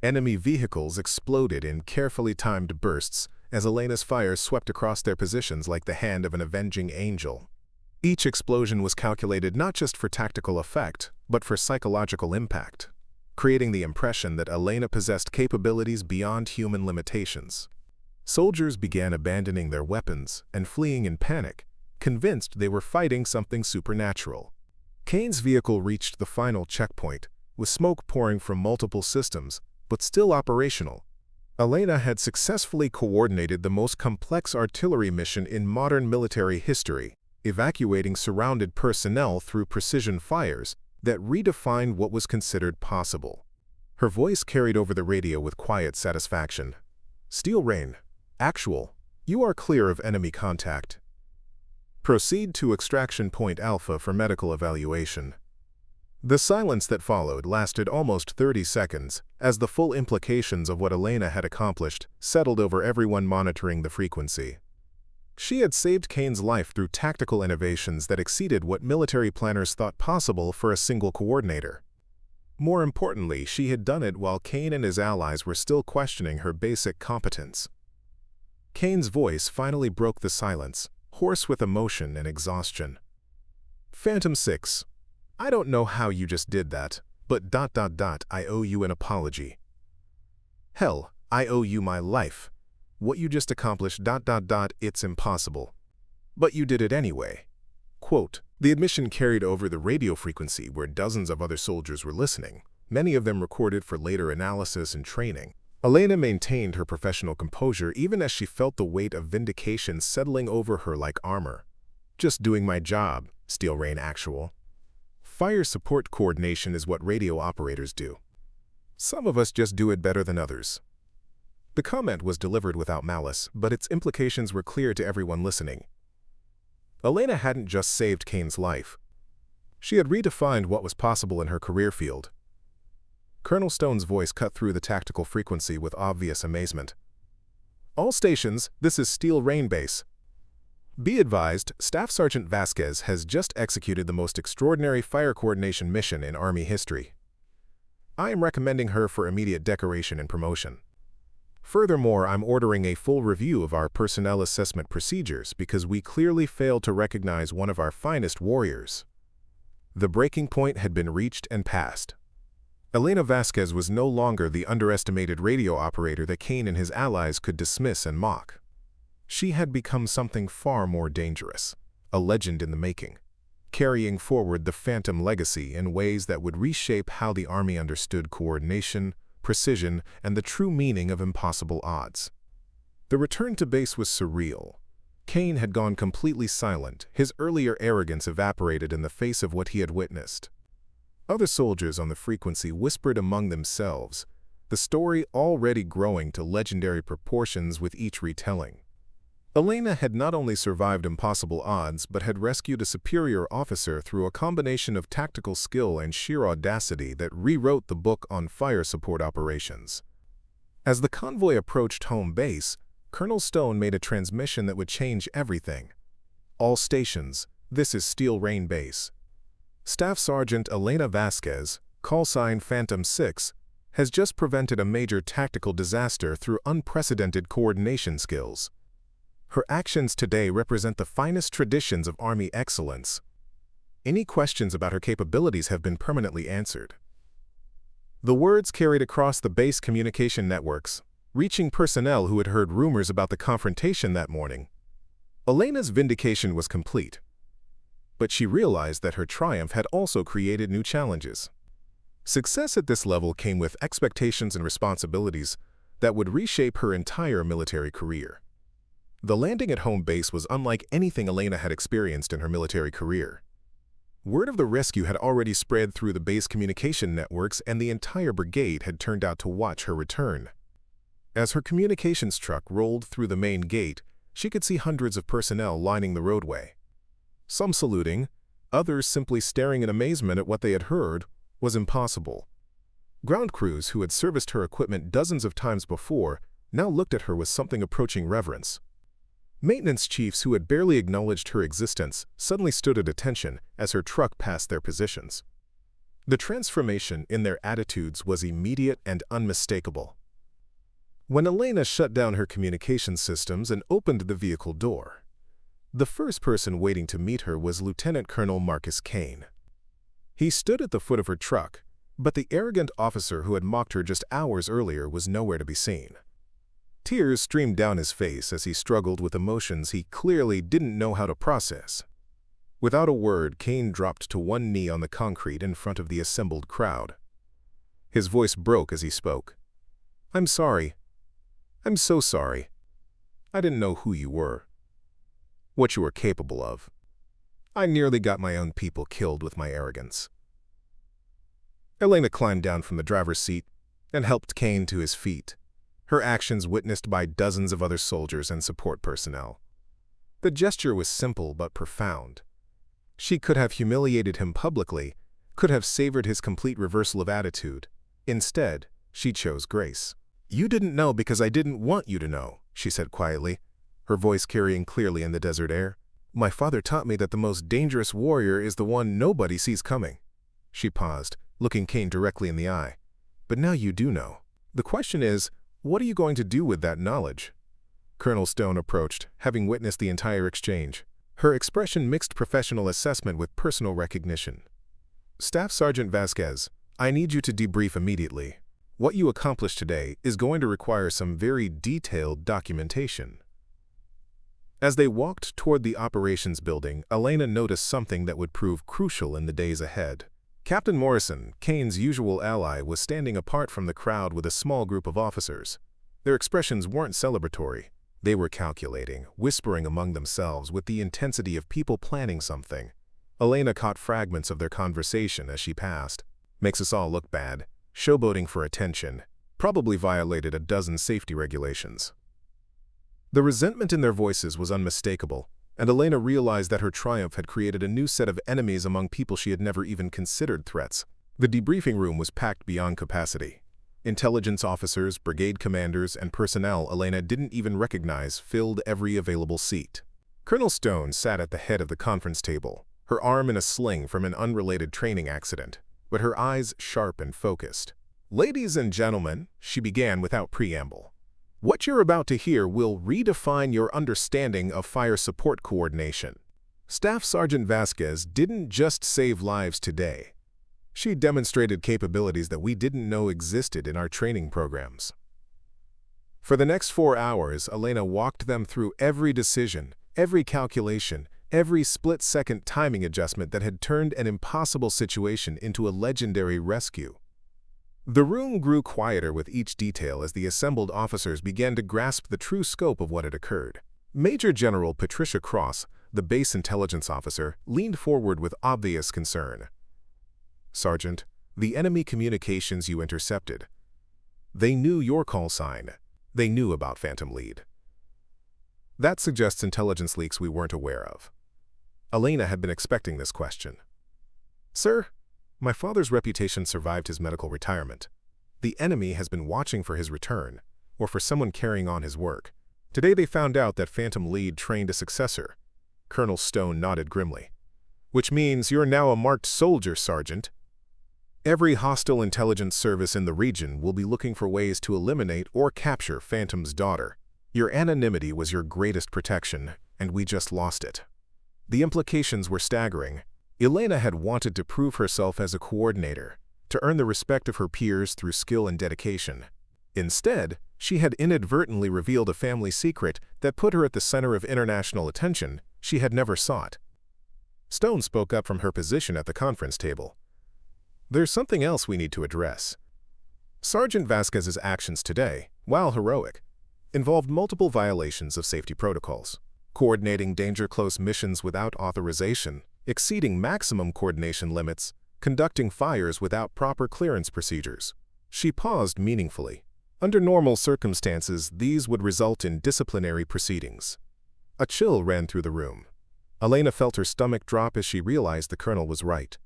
A: Enemy vehicles exploded in carefully timed bursts as Elena's fires swept across their positions like the hand of an avenging angel. Each explosion was calculated not just for tactical effect, but for psychological impact, creating the impression that Elena possessed capabilities beyond human limitations. Soldiers began abandoning their weapons and fleeing in panic, convinced they were fighting something supernatural. Kane's vehicle reached the final checkpoint, with smoke pouring from multiple systems, but still operational. Elena had successfully coordinated the most complex artillery mission in modern military history, evacuating surrounded personnel through precision fires that redefined what was considered possible. Her voice carried over the radio with quiet satisfaction. "Steel Rain. Actual. You are clear of enemy contact. Proceed to Extraction Point Alpha for medical evaluation." The silence that followed lasted almost 30 seconds, as the full implications of what Elena had accomplished settled over everyone monitoring the frequency. She had saved Kane's life through tactical innovations that exceeded what military planners thought possible for a single coordinator. More importantly, she had done it while Kane and his allies were still questioning her basic competence. Kane's voice finally broke the silence, hoarse with emotion and exhaustion. "Phantom 6. I don't know how you just did that, but I owe you an apology. Hell, I owe you my life. What you just accomplished it's impossible. But you did it anyway." Quote, the admission carried over the radio frequency where dozens of other soldiers were listening, many of them recorded for later analysis and training. Elena maintained her professional composure even as she felt the weight of vindication settling over her like armor. "Just doing my job, Steel Rain Actual. Fire support coordination is what radio operators do. Some of us just do it better than others." The comment was delivered without malice, but its implications were clear to everyone listening. Elena hadn't just saved Kane's life. She had redefined what was possible in her career field. Colonel Stone's voice cut through the tactical frequency with obvious amazement. "All stations, this is Steel Rain Base. Be advised, Staff Sergeant Vasquez has just executed the most extraordinary fire coordination mission in Army history. I am recommending her for immediate decoration and promotion. Furthermore, I'm ordering a full review of our personnel assessment procedures because we clearly failed to recognize one of our finest warriors." The breaking point had been reached and passed. Elena Vasquez was no longer the underestimated radio operator that Kane and his allies could dismiss and mock. She had become something far more dangerous, a legend in the making, carrying forward the Phantom legacy in ways that would reshape how the Army understood coordination, precision, and the true meaning of impossible odds. The return to base was surreal. Kane had gone completely silent, his earlier arrogance evaporated in the face of what he had witnessed. Other soldiers on the frequency whispered among themselves, the story already growing to legendary proportions with each retelling. Elena had not only survived impossible odds but had rescued a superior officer through a combination of tactical skill and sheer audacity that rewrote the book on fire support operations. As the convoy approached home base, Colonel Stone made a transmission that would change everything. "All stations, this is Steel Rain Base. Staff Sergeant Elena Vasquez, call sign Phantom 6, has just prevented a major tactical disaster through unprecedented coordination skills. Her actions today represent the finest traditions of Army excellence. Any questions about her capabilities have been permanently answered." The words carried across the base communication networks, reaching personnel who had heard rumors about the confrontation that morning. Elena's vindication was complete, but she realized that her triumph had also created new challenges. Success at this level came with expectations and responsibilities that would reshape her entire military career. The landing at home base was unlike anything Elena had experienced in her military career. Word of the rescue had already spread through the base communication networks, and the entire brigade had turned out to watch her return. As her communications truck rolled through the main gate, she could see hundreds of personnel lining the roadway. Some saluting, others simply staring in amazement at what they had heard was impossible. Ground crews who had serviced her equipment dozens of times before now looked at her with something approaching reverence. Maintenance chiefs who had barely acknowledged her existence suddenly stood at attention as her truck passed their positions. The transformation in their attitudes was immediate and unmistakable. When Elena shut down her communication systems and opened the vehicle door, the first person waiting to meet her was Lieutenant Colonel Marcus Kane. He stood at the foot of her truck, but the arrogant officer who had mocked her just hours earlier was nowhere to be seen. Tears streamed down his face as he struggled with emotions he clearly didn't know how to process. Without a word, Kane dropped to one knee on the concrete in front of the assembled crowd. His voice broke as he spoke. "I'm sorry. I'm so sorry. I didn't know who you were, what you were capable of. I nearly got my own people killed with my arrogance. Elena climbed down from the driver's seat and helped Kane to his feet, her actions witnessed by dozens of other soldiers and support personnel. The gesture was simple but profound. She could have humiliated him publicly, could have savored his complete reversal of attitude. Instead, she chose grace. "You didn't know because I didn't want you to know," she said quietly, her voice carrying clearly in the desert air. "My father taught me that the most dangerous warrior is the one nobody sees coming." She paused, looking Kane directly in the eye. "But now you do know. The question is, what are you going to do with that knowledge?" Colonel Stone approached, having witnessed the entire exchange. Her expression mixed professional assessment with personal recognition. "Staff Sergeant Vasquez, I need you to debrief immediately. What you accomplished today is going to require some very detailed documentation." As they walked toward the operations building, Elena noticed something that would prove crucial in the days ahead. Captain Morrison, Kane's usual ally, was standing apart from the crowd with a small group of officers. Their expressions weren't celebratory. They were calculating, whispering among themselves with the intensity of people planning something. Elena caught fragments of their conversation as she passed. "Makes us all look bad. Showboating for attention. Probably violated a dozen safety regulations." The resentment in their voices was unmistakable, and Elena realized that her triumph had created a new set of enemies among people she had never even considered threats. The debriefing room was packed beyond capacity. Intelligence officers, brigade commanders, and personnel Elena didn't even recognize filled every available seat. Colonel Stone sat at the head of the conference table, her arm in a sling from an unrelated training accident, but her eyes sharp and focused. "Ladies and gentlemen," she began without preamble, "what you're about to hear will redefine your understanding of fire support coordination. Staff Sergeant Vasquez didn't just save lives today. She demonstrated capabilities that we didn't know existed in our training programs." For the next 4 hours, Elena walked them through every decision, every calculation, every split-second timing adjustment that had turned an impossible situation into a legendary rescue. The room grew quieter with each detail as the assembled officers began to grasp the true scope of what had occurred. Major General Patricia Cross, the base intelligence officer, leaned forward with obvious concern. "Sergeant, the enemy communications you intercepted. They knew your call sign. They knew about Phantom Lead. That suggests intelligence leaks we weren't aware of." Elena had been expecting this question. "Sir, my father's reputation survived his medical retirement. The enemy has been watching for his return, or for someone carrying on his work. Today they found out that Phantom Lead trained a successor." Colonel Stone nodded grimly. "Which means you're now a marked soldier, Sergeant. Every hostile intelligence service in the region will be looking for ways to eliminate or capture Phantom's daughter. Your anonymity was your greatest protection, and we just lost it." The implications were staggering. Elena had wanted to prove herself as a coordinator, to earn the respect of her peers through skill and dedication. Instead, she had inadvertently revealed a family secret that put her at the center of international attention she had never sought. Stone spoke up from her position at the conference table. "There's something else we need to address. Sergeant Vasquez's actions today, while heroic, involved multiple violations of safety protocols, coordinating danger-close missions without authorization, exceeding maximum coordination limits, conducting fires without proper clearance procedures." She paused meaningfully. Under normal circumstances, these would result in disciplinary proceedings. A chill ran through the room. Elena felt her stomach drop as she realized the colonel was right.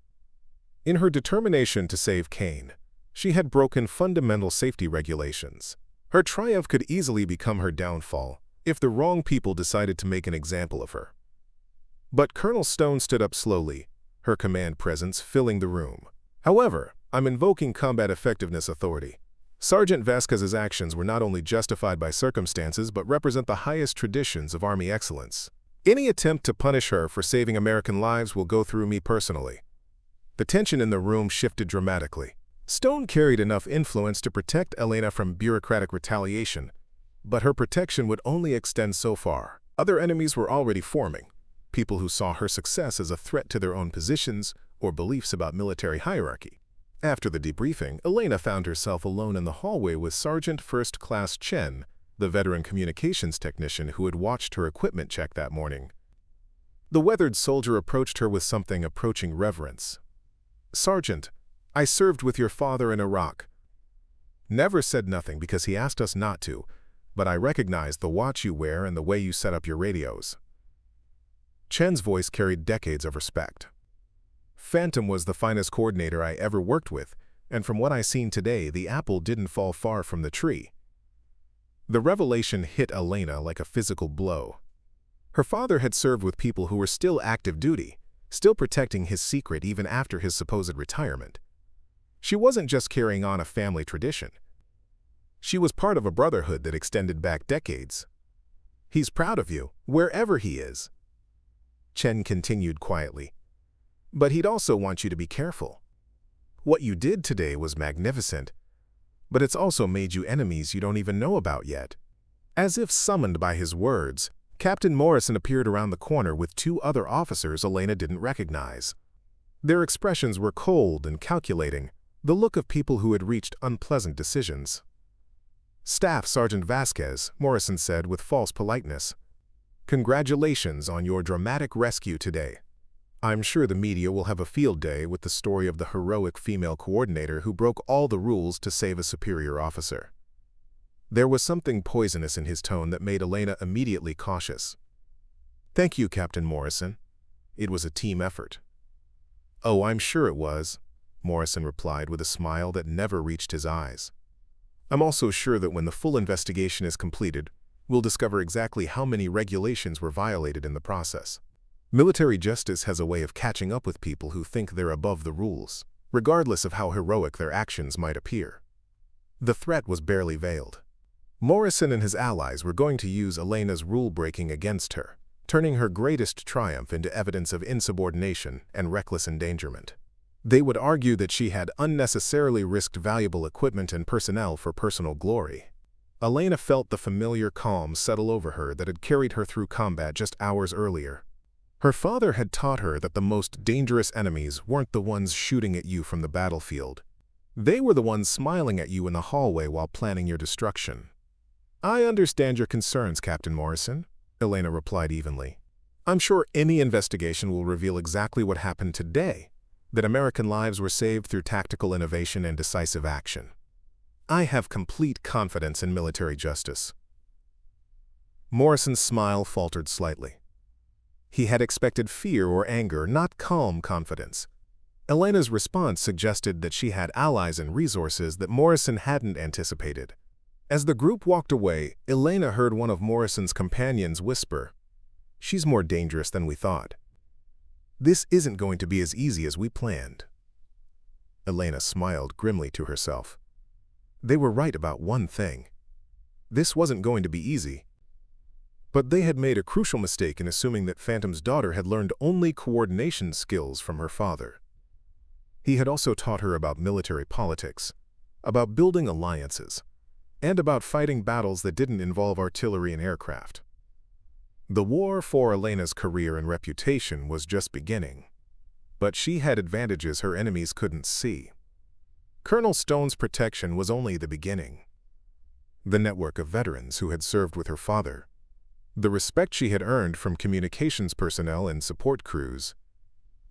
A: In her determination to save Kane, she had broken fundamental safety regulations. Her triumph could easily become her downfall if the wrong people decided to make an example of her. But Colonel Stone stood up slowly, her command presence filling the room. "However, I'm invoking combat effectiveness authority. Sergeant Vasquez's actions were not only justified by circumstances but represent the highest traditions of Army excellence. Any attempt to punish her for saving American lives will go through me personally." The tension in the room shifted dramatically. Stone carried enough influence to protect Elena from bureaucratic retaliation, but her protection would only extend so far. Other enemies were already forming, people who saw her success as a threat to their own positions or beliefs about military hierarchy. After the debriefing, Elena found herself alone in the hallway with Sergeant First Class Chen, the veteran communications technician who had watched her equipment check that morning. The weathered soldier approached her with something approaching reverence. "Sergeant, I served with your father in Iraq. Never said nothing because he asked us not to, but I recognize the watch you wear and the way you set up your radios. Chen's voice carried decades of respect. Phantom was the finest coordinator I ever worked with, and from what I seen today, the apple didn't fall far from the tree. The revelation hit Elena like a physical blow. Her father had served with people who were still active duty, still protecting his secret even after his supposed retirement. She wasn't just carrying on a family tradition. She was part of a brotherhood that extended back decades. He's proud of you, wherever he is. Chen continued quietly. But he'd also want you to be careful. What you did today was magnificent, but it's also made you enemies you don't even know about yet. As if summoned by his words, Captain Morrison appeared around the corner with two other officers Elena didn't recognize. Their expressions were cold and calculating, the look of people who had reached unpleasant decisions. Staff Sergeant Vasquez, Morrison said with false politeness. Congratulations on your dramatic rescue today. I'm sure the media will have a field day with the story of the heroic female coordinator who broke all the rules to save a superior officer. There was something poisonous in his tone that made Elena immediately cautious. Thank you, Captain Morrison. It was a team effort. Oh, I'm sure it was, Morrison replied with a smile that never reached his eyes. I'm also sure that when the full investigation is completed, we'll discover exactly how many regulations were violated in the process. Military justice has a way of catching up with people who think they're above the rules, regardless of how heroic their actions might appear. The threat was barely veiled. Morrison and his allies were going to use Elena's rule-breaking against her, turning her greatest triumph into evidence of insubordination and reckless endangerment. They would argue that she had unnecessarily risked valuable equipment and personnel for personal glory. Elena felt the familiar calm settle over her that had carried her through combat just hours earlier. Her father had taught her that the most dangerous enemies weren't the ones shooting at you from the battlefield. They were the ones smiling at you in the hallway while planning your destruction. I understand your concerns, Captain Morrison, Elena replied evenly. I'm sure any investigation will reveal exactly what happened today, that American lives were saved through tactical innovation and decisive action. I have complete confidence in military justice. Morrison's smile faltered slightly. He had expected fear or anger, not calm confidence. Elena's response suggested that she had allies and resources that Morrison hadn't anticipated. As the group walked away, Elena heard one of Morrison's companions whisper, "She's more dangerous than we thought. This isn't going to be as easy as we planned." Elena smiled grimly to herself. They were right about one thing. This wasn't going to be easy. But they had made a crucial mistake in assuming that Phantom's daughter had learned only coordination skills from her father. He had also taught her about military politics, about building alliances, and about fighting battles that didn't involve artillery and aircraft. The war for Elena's career and reputation was just beginning, but she had advantages her enemies couldn't see. Colonel Stone's protection was only the beginning. The network of veterans who had served with her father, the respect she had earned from communications personnel and support crews,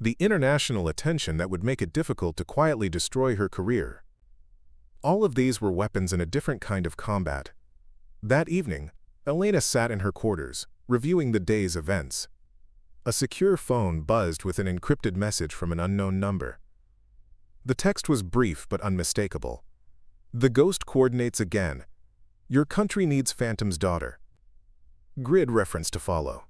A: the international attention that would make it difficult to quietly destroy her career. All of these were weapons in a different kind of combat. That evening, Elena sat in her quarters, reviewing the day's events. A secure phone buzzed with an encrypted message from an unknown number. The text was brief but unmistakable. The ghost coordinates again. Your country needs Phantom's daughter. Grid reference to follow.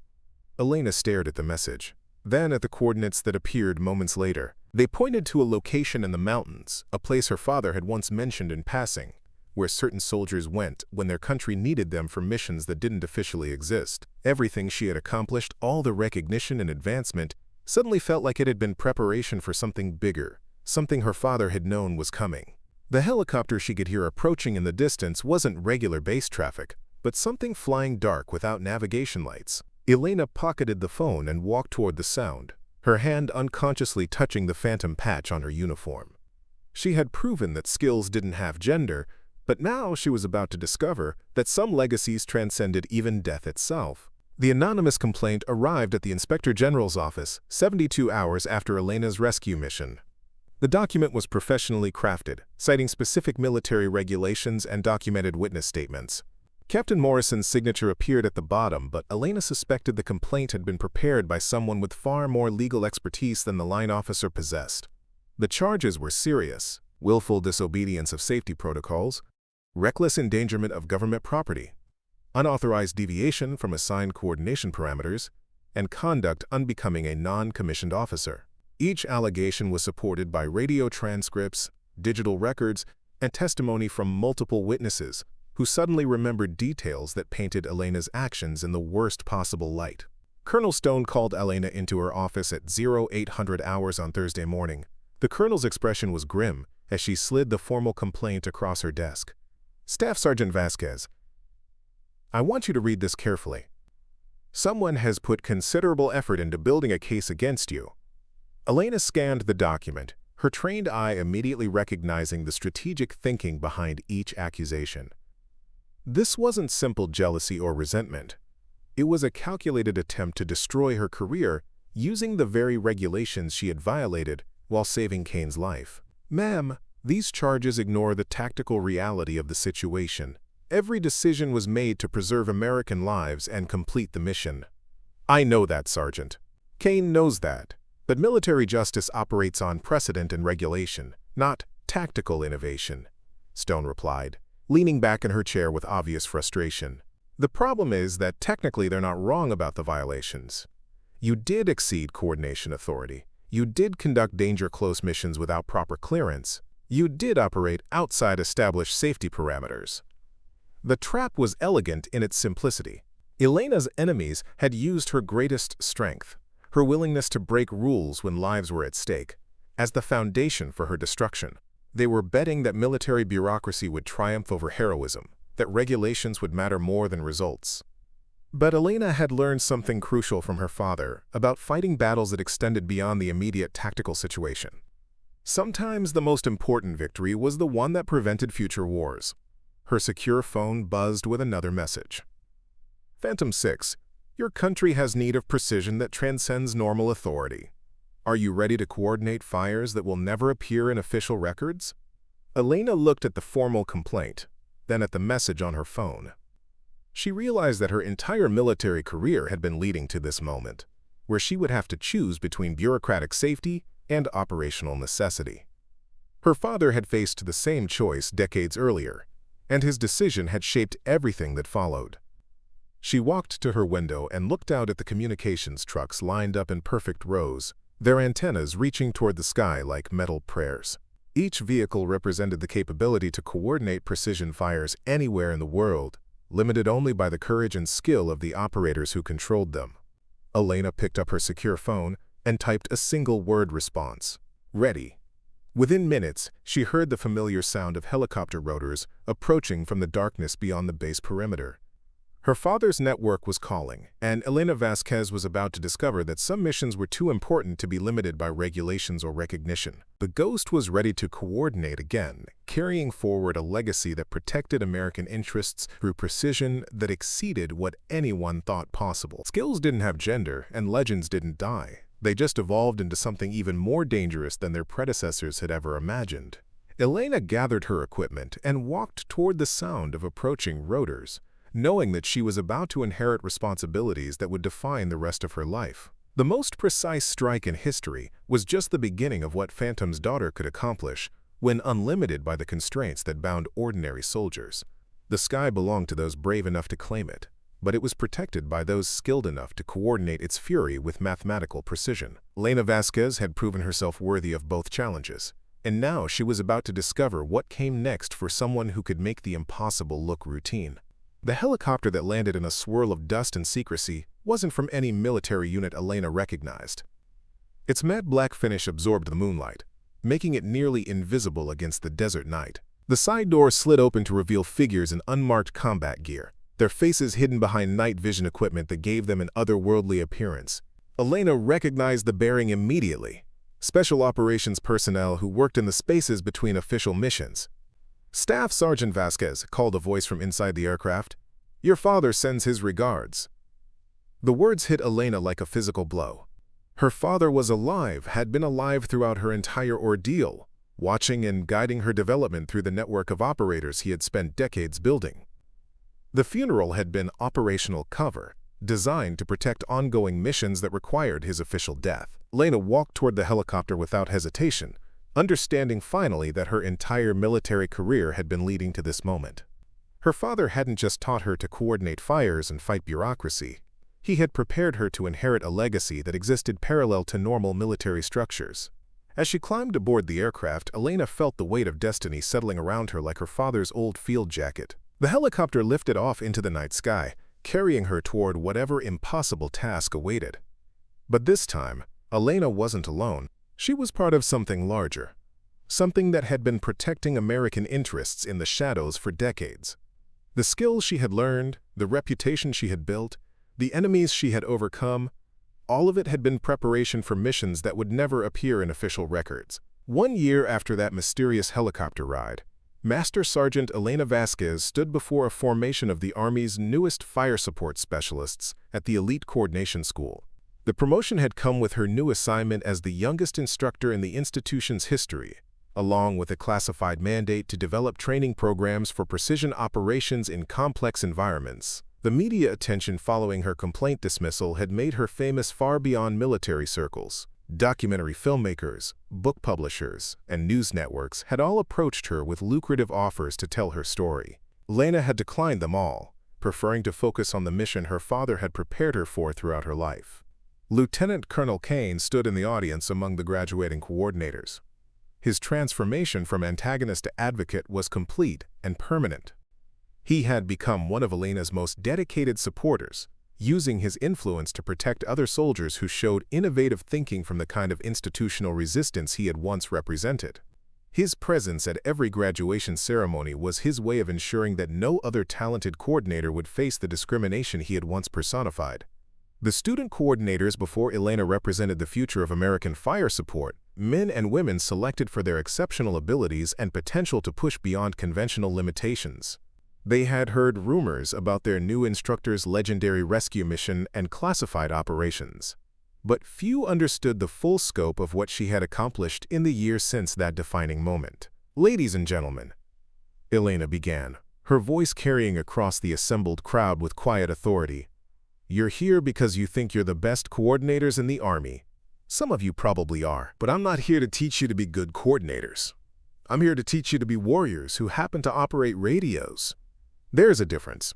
A: Elena stared at the message, then at the coordinates that appeared moments later. They pointed to a location in the mountains, a place her father had once mentioned in passing, where certain soldiers went when their country needed them for missions that didn't officially exist. Everything she had accomplished, all the recognition and advancement, suddenly felt like it had been preparation for something bigger, something her father had known was coming. The helicopter she could hear approaching in the distance wasn't regular base traffic, but something flying dark without navigation lights. Elena pocketed the phone and walked toward the sound, her hand unconsciously touching the Phantom patch on her uniform. She had proven that skills didn't have gender, but now she was about to discover that some legacies transcended even death itself. The anonymous complaint arrived at the Inspector General's office 72 hours after Elena's rescue mission. The document was professionally crafted, citing specific military regulations and documented witness statements. Captain Morrison's signature appeared at the bottom, but Elena suspected the complaint had been prepared by someone with far more legal expertise than the line officer possessed. The charges were serious: willful disobedience of safety protocols, reckless endangerment of government property, unauthorized deviation from assigned coordination parameters, and conduct unbecoming a non-commissioned officer. Each allegation was supported by radio transcripts, digital records, and testimony from multiple witnesses who suddenly remembered details that painted Elena's actions in the worst possible light. Colonel Stone called Elena into her office at 0800 hours on Thursday morning. The colonel's expression was grim as she slid the formal complaint across her desk. "Staff Sergeant Vasquez, I want you to read this carefully. Someone has put considerable effort into building a case against you." Elena scanned the document, her trained eye immediately recognizing the strategic thinking behind each accusation. This wasn't simple jealousy or resentment. It was a calculated attempt to destroy her career using the very regulations she had violated while saving Kane's life. "Ma'am, these charges ignore the tactical reality of the situation. Every decision was made to preserve American lives and complete the mission." "I know that, Sergeant. Kane knows that. But military justice operates on precedent and regulation, not tactical innovation," Stone replied, leaning back in her chair with obvious frustration. "The problem is that technically they're not wrong about the violations. You did exceed coordination authority. You did conduct danger-close missions without proper clearance. You did operate outside established safety parameters." The trap was elegant in its simplicity. Elena's enemies had used her greatest strength, her willingness to break rules when lives were at stake, as the foundation for her destruction. They were betting that military bureaucracy would triumph over heroism, that regulations would matter more than results. But Elena had learned something crucial from her father about fighting battles that extended beyond the immediate tactical situation. Sometimes the most important victory was the one that prevented future wars. Her secure phone buzzed with another message. "Phantom 6, your country has need of precision that transcends normal authority. Are you ready to coordinate fires that will never appear in official records?" Elena looked at the formal complaint, then at the message on her phone. She realized that her entire military career had been leading to this moment, where she would have to choose between bureaucratic safety and operational necessity. Her father had faced the same choice decades earlier, and his decision had shaped everything that followed. She walked to her window and looked out at the communications trucks lined up in perfect rows, their antennas reaching toward the sky like metal prayers. Each vehicle represented the capability to coordinate precision fires anywhere in the world, limited only by the courage and skill of the operators who controlled them. Elena picked up her secure phone and typed a single-word response: "Ready." Within minutes, she heard the familiar sound of helicopter rotors approaching from the darkness beyond the base perimeter. Her father's network was calling, and Elena Vasquez was about to discover that some missions were too important to be limited by regulations or recognition. The Ghost was ready to coordinate again, carrying forward a legacy that protected American interests through precision that exceeded what anyone thought possible. Skills didn't have gender, and legends didn't die. They just evolved into something even more dangerous than their predecessors had ever imagined. Elena gathered her equipment and walked toward the sound of approaching rotors, knowing that she was about to inherit responsibilities that would define the rest of her life. The most precise strike in history was just the beginning of what Phantom's daughter could accomplish when unlimited by the constraints that bound ordinary soldiers. The sky belonged to those brave enough to claim it, but it was protected by those skilled enough to coordinate its fury with mathematical precision. Elena Vasquez had proven herself worthy of both challenges, and now she was about to discover what came next for someone who could make the impossible look routine. The helicopter that landed in a swirl of dust and secrecy wasn't from any military unit Elena recognized. Its matte black finish absorbed the moonlight, making it nearly invisible against the desert night. The side door slid open to reveal figures in unmarked combat gear, their faces hidden behind night vision equipment that gave them an otherworldly appearance. Elena recognized the bearing immediately: special operations personnel who worked in the spaces between official missions. "Staff Sergeant Vasquez," called a voice from inside the aircraft. "Your father sends his regards." The words hit Elena like a physical blow. Her father was alive, had been alive throughout her entire ordeal, watching and guiding her development through the network of operators he had spent decades building. The funeral had been operational cover, designed to protect ongoing missions that required his official death. Elena walked toward the helicopter without hesitation, understanding finally that her entire military career had been leading to this moment. Her father hadn't just taught her to coordinate fires and fight bureaucracy. He had prepared her to inherit a legacy that existed parallel to normal military structures. As she climbed aboard the aircraft, Elena felt the weight of destiny settling around her like her father's old field jacket. The helicopter lifted off into the night sky, carrying her toward whatever impossible task awaited. But this time, Elena wasn't alone. She was part of something larger, something that had been protecting American interests in the shadows for decades. The skills she had learned, the reputation she had built, the enemies she had overcome, all of it had been preparation for missions that would never appear in official records. 1 year after that mysterious helicopter ride, Master Sergeant Elena Vasquez stood before a formation of the Army's newest fire support specialists at the Elite Coordination School. The promotion had come with her new assignment as the youngest instructor in the institution's history, along with a classified mandate to develop training programs for precision operations in complex environments. The media attention following her complaint dismissal had made her famous far beyond military circles. Documentary filmmakers, book publishers, and news networks had all approached her with lucrative offers to tell her story. Elena had declined them all, preferring to focus on the mission her father had prepared her for throughout her life. Lieutenant Colonel Kane stood in the audience among the graduating coordinators. His transformation from antagonist to advocate was complete and permanent. He had become one of Elena's most dedicated supporters, using his influence to protect other soldiers who showed innovative thinking from the kind of institutional resistance he had once represented. His presence at every graduation ceremony was his way of ensuring that no other talented coordinator would face the discrimination he had once personified. The student coordinators before Elena represented the future of American fire support, men and women selected for their exceptional abilities and potential to push beyond conventional limitations. They had heard rumors about their new instructor's legendary rescue mission and classified operations, but few understood the full scope of what she had accomplished in the years since that defining moment. "Ladies and gentlemen," Elena began, her voice carrying across the assembled crowd with quiet authority, "you're here because you think you're the best coordinators in the Army. Some of you probably are, but I'm not here to teach you to be good coordinators. I'm here to teach you to be warriors who happen to operate radios. There's a difference."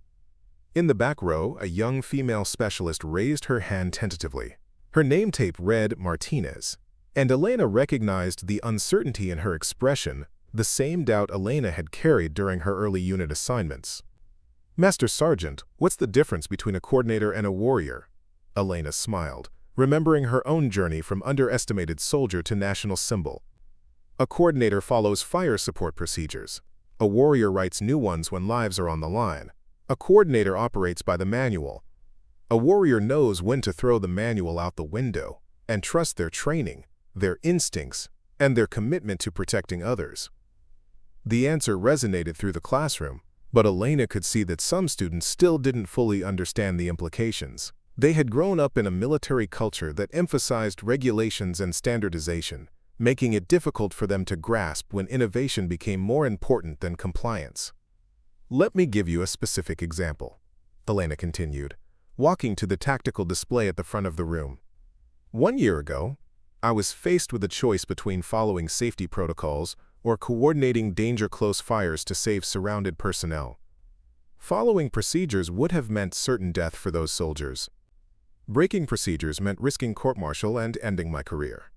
A: In the back row, a young female specialist raised her hand tentatively. Her name tape read Martinez, and Elena recognized the uncertainty in her expression, the same doubt Elena had carried during her early unit assignments. "Master Sergeant, what's the difference between a coordinator and a warrior?" Elena smiled, remembering her own journey from underestimated soldier to national symbol. "A coordinator follows fire support procedures. A warrior writes new ones when lives are on the line. A coordinator operates by the manual. A warrior knows when to throw the manual out the window and trusts their training, their instincts, and their commitment to protecting others." The answer resonated through the classroom, but Elena could see that some students still didn't fully understand the implications. They had grown up in a military culture that emphasized regulations and standardization, making it difficult for them to grasp when innovation became more important than compliance. "Let me give you a specific example," Elena continued, walking to the tactical display at the front of the room. "1 year ago, I was faced with a choice between following safety protocols or coordinating danger-close fires to save surrounded personnel. Following procedures would have meant certain death for those soldiers. Breaking procedures meant risking court-martial and ending my career."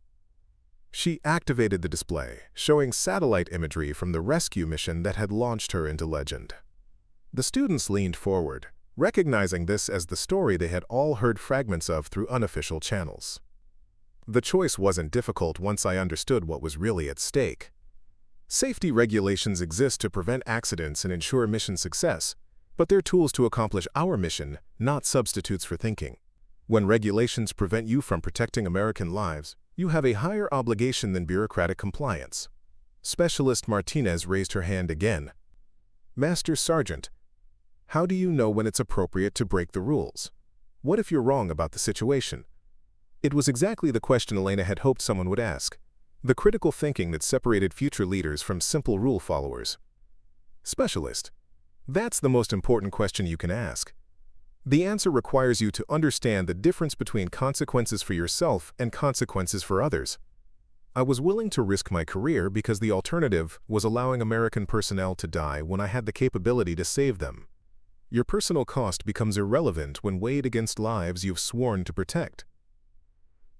A: She activated the display, showing satellite imagery from the rescue mission that had launched her into legend. The students leaned forward, recognizing this as the story they had all heard fragments of through unofficial channels. "The choice wasn't difficult once I understood what was really at stake. Safety regulations exist to prevent accidents and ensure mission success, but they're tools to accomplish our mission, not substitutes for thinking. When regulations prevent you from protecting American lives, you have a higher obligation than bureaucratic compliance." Specialist Martinez raised her hand again. "Master Sergeant, how do you know when it's appropriate to break the rules? What if you're wrong about the situation?" It was exactly the question Elena had hoped someone would ask. The critical thinking that separated future leaders from simple rule followers. Specialist. That's the most important question you can ask. The answer requires you to understand the difference between consequences for yourself and consequences for others. I was willing to risk my career because the alternative was allowing American personnel to die when I had the capability to save them. Your personal cost becomes irrelevant when weighed against lives you've sworn to protect.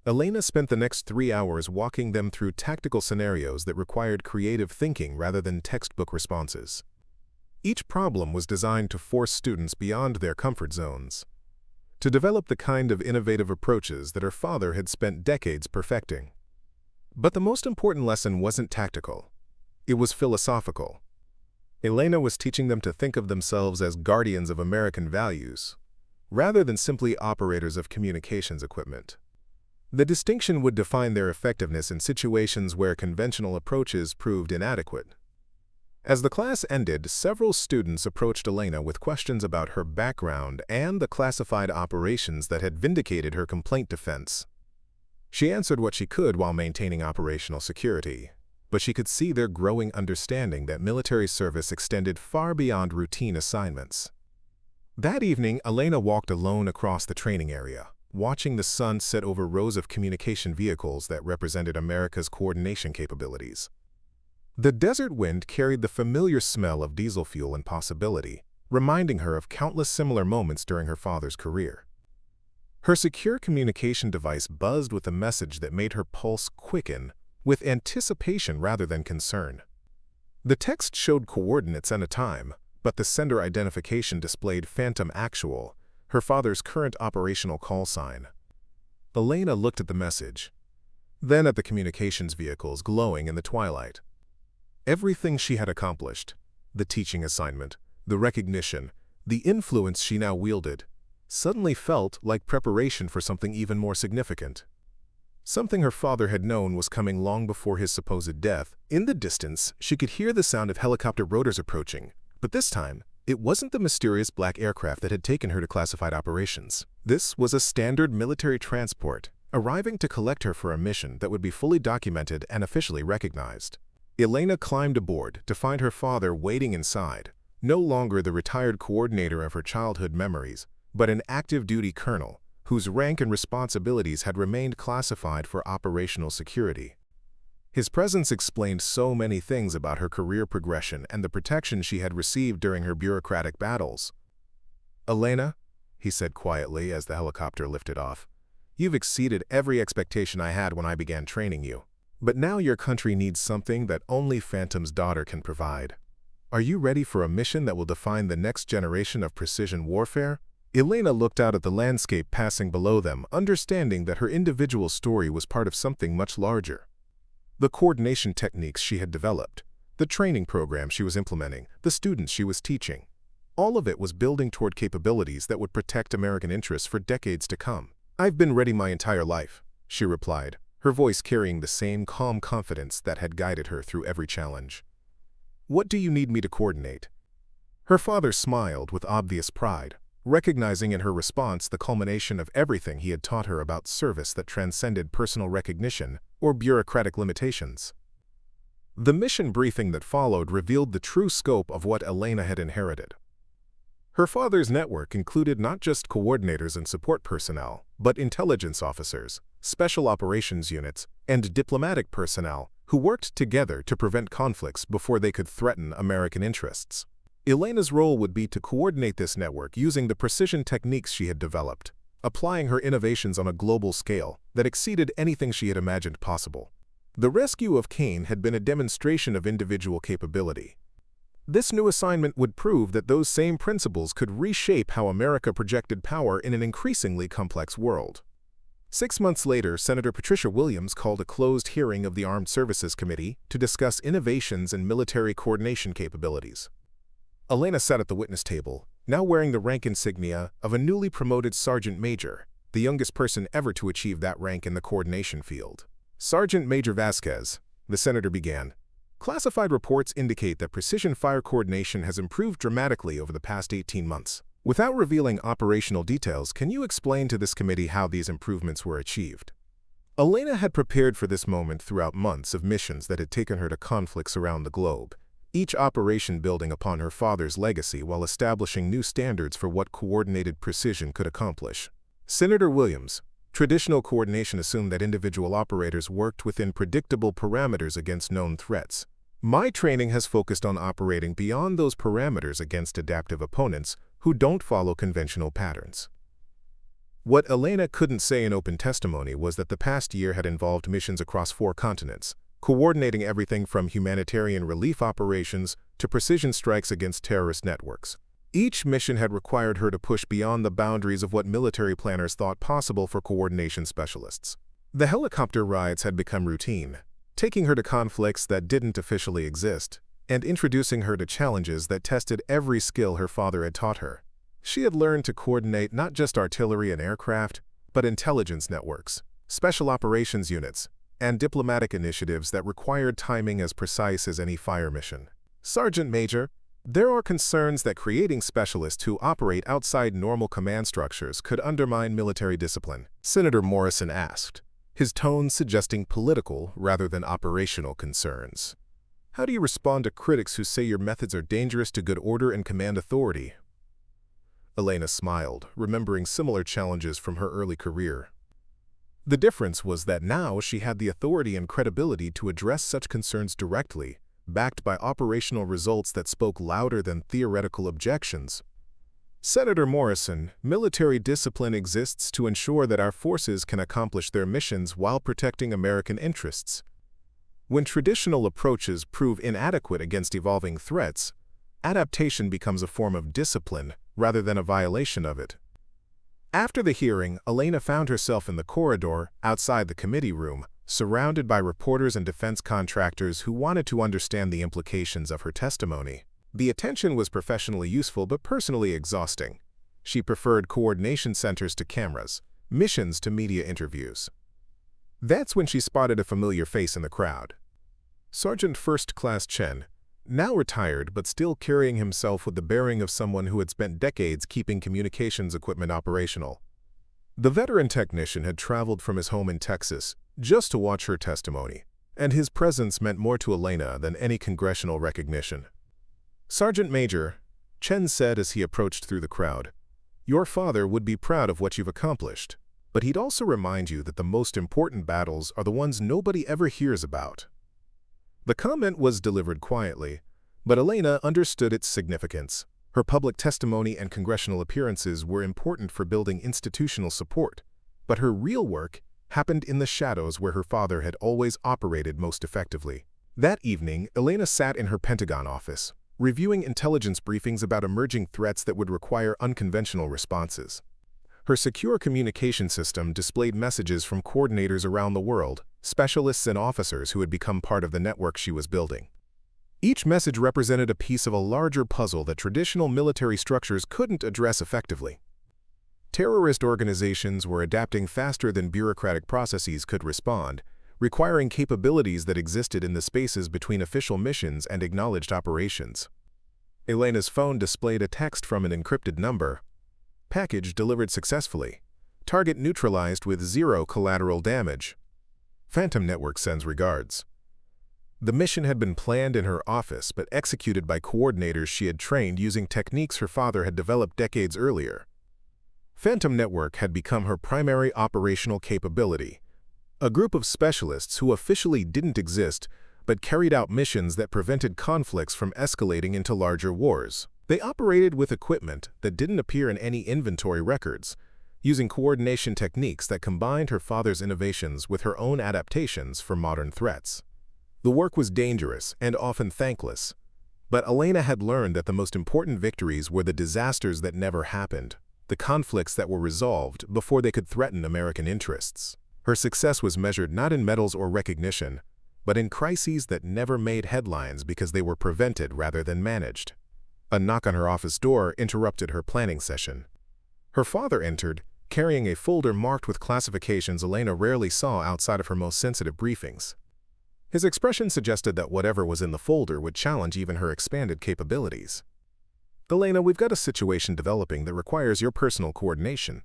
A: Elena spent the next 3 hours walking them through tactical scenarios that required creative thinking rather than textbook responses. Each problem was designed to force students beyond their comfort zones, to develop the kind of innovative approaches that her father had spent decades perfecting. But the most important lesson wasn't tactical. It was philosophical. Elena was teaching them to think of themselves as guardians of American values, rather than simply operators of communications equipment. The distinction would define their effectiveness in situations where conventional approaches proved inadequate. As the class ended, several students approached Elena with questions about her background and the classified operations that had vindicated her complaint defense. She answered what she could while maintaining operational security, but she could see their growing understanding that military service extended far beyond routine assignments. That evening, Elena walked alone across the training area, watching the sun set over rows of communication vehicles that represented America's coordination capabilities. The desert wind carried the familiar smell of diesel fuel and possibility, reminding her of countless similar moments during her father's career. Her secure communication device buzzed with a message that made her pulse quicken, with anticipation rather than concern. The text showed coordinates and a time, but the sender identification displayed Phantom Actual, her father's current operational call sign. Elena looked at the message, then at the communications vehicles glowing in the twilight. Everything she had accomplished, the teaching assignment, the recognition, the influence she now wielded, suddenly felt like preparation for something even more significant. Something her father had known was coming long before his supposed death. In the distance, she could hear the sound of helicopter rotors approaching, but this time, it wasn't the mysterious black aircraft that had taken her to classified operations. This was a standard military transport, arriving to collect her for a mission that would be fully documented and officially recognized. Elena climbed aboard to find her father waiting inside, no longer the retired coordinator of her childhood memories, but an active-duty colonel whose rank and responsibilities had remained classified for operational security. His presence explained so many things about her career progression and the protection she had received during her bureaucratic battles. "Elena," he said quietly as the helicopter lifted off, "you've exceeded every expectation I had when I began training you. But now your country needs something that only Phantom's daughter can provide. Are you ready for a mission that will define the next generation of precision warfare?" Elena looked out at the landscape passing below them, understanding that her individual story was part of something much larger. The coordination techniques she had developed, the training program she was implementing, the students she was teaching, all of it was building toward capabilities that would protect American interests for decades to come. "I've been ready my entire life," she replied, her voice carrying the same calm confidence that had guided her through every challenge. "What do you need me to coordinate?" Her father smiled with obvious pride, recognizing in her response the culmination of everything he had taught her about service that transcended personal recognition or bureaucratic limitations. The mission briefing that followed revealed the true scope of what Elena had inherited. Her father's network included not just coordinators and support personnel, but intelligence officers, special operations units, and diplomatic personnel who worked together to prevent conflicts before they could threaten American interests. Elena's role would be to coordinate this network using the precision techniques she had developed, applying her innovations on a global scale that exceeded anything she had imagined possible. The rescue of Kane had been a demonstration of individual capability. This new assignment would prove that those same principles could reshape how America projected power in an increasingly complex world. 6 months later, Senator Patricia Williams called a closed hearing of the Armed Services Committee to discuss innovations in military coordination capabilities. Elena sat at the witness table, now wearing the rank insignia of a newly promoted Sergeant Major, the youngest person ever to achieve that rank in the coordination field. "Sergeant Major Vasquez," the senator began, "classified reports indicate that precision fire coordination has improved dramatically over the past 18 months. Without revealing operational details, can you explain to this committee how these improvements were achieved? Elena had prepared for this moment throughout months of missions that had taken her to conflicts around the globe, each operation building upon her father's legacy while establishing new standards for what coordinated precision could accomplish. Senator Williams, traditional coordination assumed that individual operators worked within predictable parameters against known threats. My training has focused on operating beyond those parameters against adaptive opponents who don't follow conventional patterns. What Elena couldn't say in open testimony was that the past year had involved missions across 4 continents, coordinating everything from humanitarian relief operations to precision strikes against terrorist networks. Each mission had required her to push beyond the boundaries of what military planners thought possible for coordination specialists. The helicopter rides had become routine, taking her to conflicts that didn't officially exist, and introducing her to challenges that tested every skill her father had taught her. She had learned to coordinate not just artillery and aircraft, but intelligence networks, special operations units, and diplomatic initiatives that required timing as precise as any fire mission. Sergeant Major, there are concerns that creating specialists who operate outside normal command structures could undermine military discipline, Senator Morrison asked, his tone suggesting political rather than operational concerns. How do you respond to critics who say your methods are dangerous to good order and command authority? Elena smiled, remembering similar challenges from her early career. The difference was that now she had the authority and credibility to address such concerns directly, backed by operational results that spoke louder than theoretical objections. Senator Morrison, military discipline exists to ensure that our forces can accomplish their missions while protecting American interests. When traditional approaches prove inadequate against evolving threats, adaptation becomes a form of discipline rather than a violation of it. After the hearing, Elena found herself in the corridor outside the committee room, surrounded by reporters and defense contractors who wanted to understand the implications of her testimony. The attention was professionally useful but personally exhausting. She preferred coordination centers to cameras, missions to media interviews. That's when she spotted a familiar face in the crowd. Sergeant First Class Chen, now retired but still carrying himself with the bearing of someone who had spent decades keeping communications equipment operational. The veteran technician had traveled from his home in Texas just to watch her testimony, and his presence meant more to Elena than any congressional recognition. Sergeant Major, Chen said as he approached through the crowd, your father would be proud of what you've accomplished, but he'd also remind you that the most important battles are the ones nobody ever hears about. The comment was delivered quietly, but Elena understood its significance. Her public testimony and congressional appearances were important for building institutional support, but her real work happened in the shadows where her father had always operated most effectively. That evening, Elena sat in her Pentagon office, reviewing intelligence briefings about emerging threats that would require unconventional responses. Her secure communication system displayed messages from coordinators around the world, specialists and officers who had become part of the network she was building. Each message represented a piece of a larger puzzle that traditional military structures couldn't address effectively. Terrorist organizations were adapting faster than bureaucratic processes could respond, requiring capabilities that existed in the spaces between official missions and acknowledged operations. Elena's phone displayed a text from an encrypted number. Package delivered successfully. Target neutralized with 0 collateral damage. Phantom Network sends regards. The mission had been planned in her office but executed by coordinators she had trained using techniques her father had developed decades earlier. Phantom Network had become her primary operational capability, a group of specialists who officially didn't exist but carried out missions that prevented conflicts from escalating into larger wars. They operated with equipment that didn't appear in any inventory records, using coordination techniques that combined her father's innovations with her own adaptations for modern threats. The work was dangerous and often thankless, but Elena had learned that the most important victories were the disasters that never happened, the conflicts that were resolved before they could threaten American interests. Her success was measured not in medals or recognition, but in crises that never made headlines because they were prevented rather than managed. A knock on her office door interrupted her planning session. Her father entered, carrying a folder marked with classifications Elena rarely saw outside of her most sensitive briefings. His expression suggested that whatever was in the folder would challenge even her expanded capabilities. "Elena, we've got a situation developing that requires your personal coordination.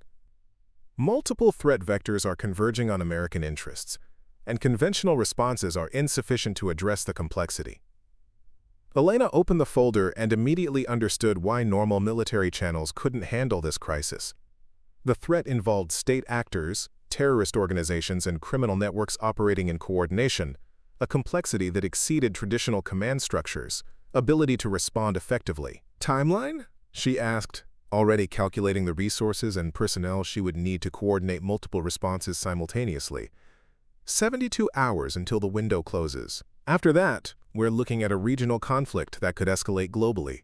A: Multiple threat vectors are converging on American interests, and conventional responses are insufficient to address the complexity." Elena opened the folder and immediately understood why normal military channels couldn't handle this crisis. The threat involved state actors, terrorist organizations, and criminal networks operating in coordination, a complexity that exceeded traditional command structures' ability to respond effectively. "Timeline?" she asked, already calculating the resources and personnel she would need to coordinate multiple responses simultaneously. 72 hours until the window closes. After that, we're looking at a regional conflict that could escalate globally.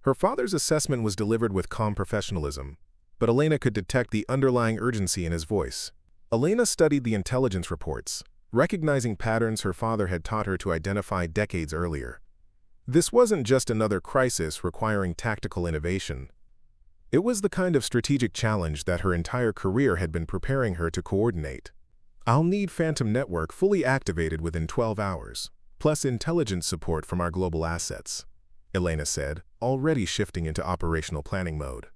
A: Her father's assessment was delivered with calm professionalism, but Elena could detect the underlying urgency in his voice. Elena studied the intelligence reports, recognizing patterns her father had taught her to identify decades earlier. This wasn't just another crisis requiring tactical innovation. It was the kind of strategic challenge that her entire career had been preparing her to coordinate. "I'll need Phantom Network fully activated within 12 hours, plus intelligence support from our global assets," Elena said, already shifting into operational planning mode.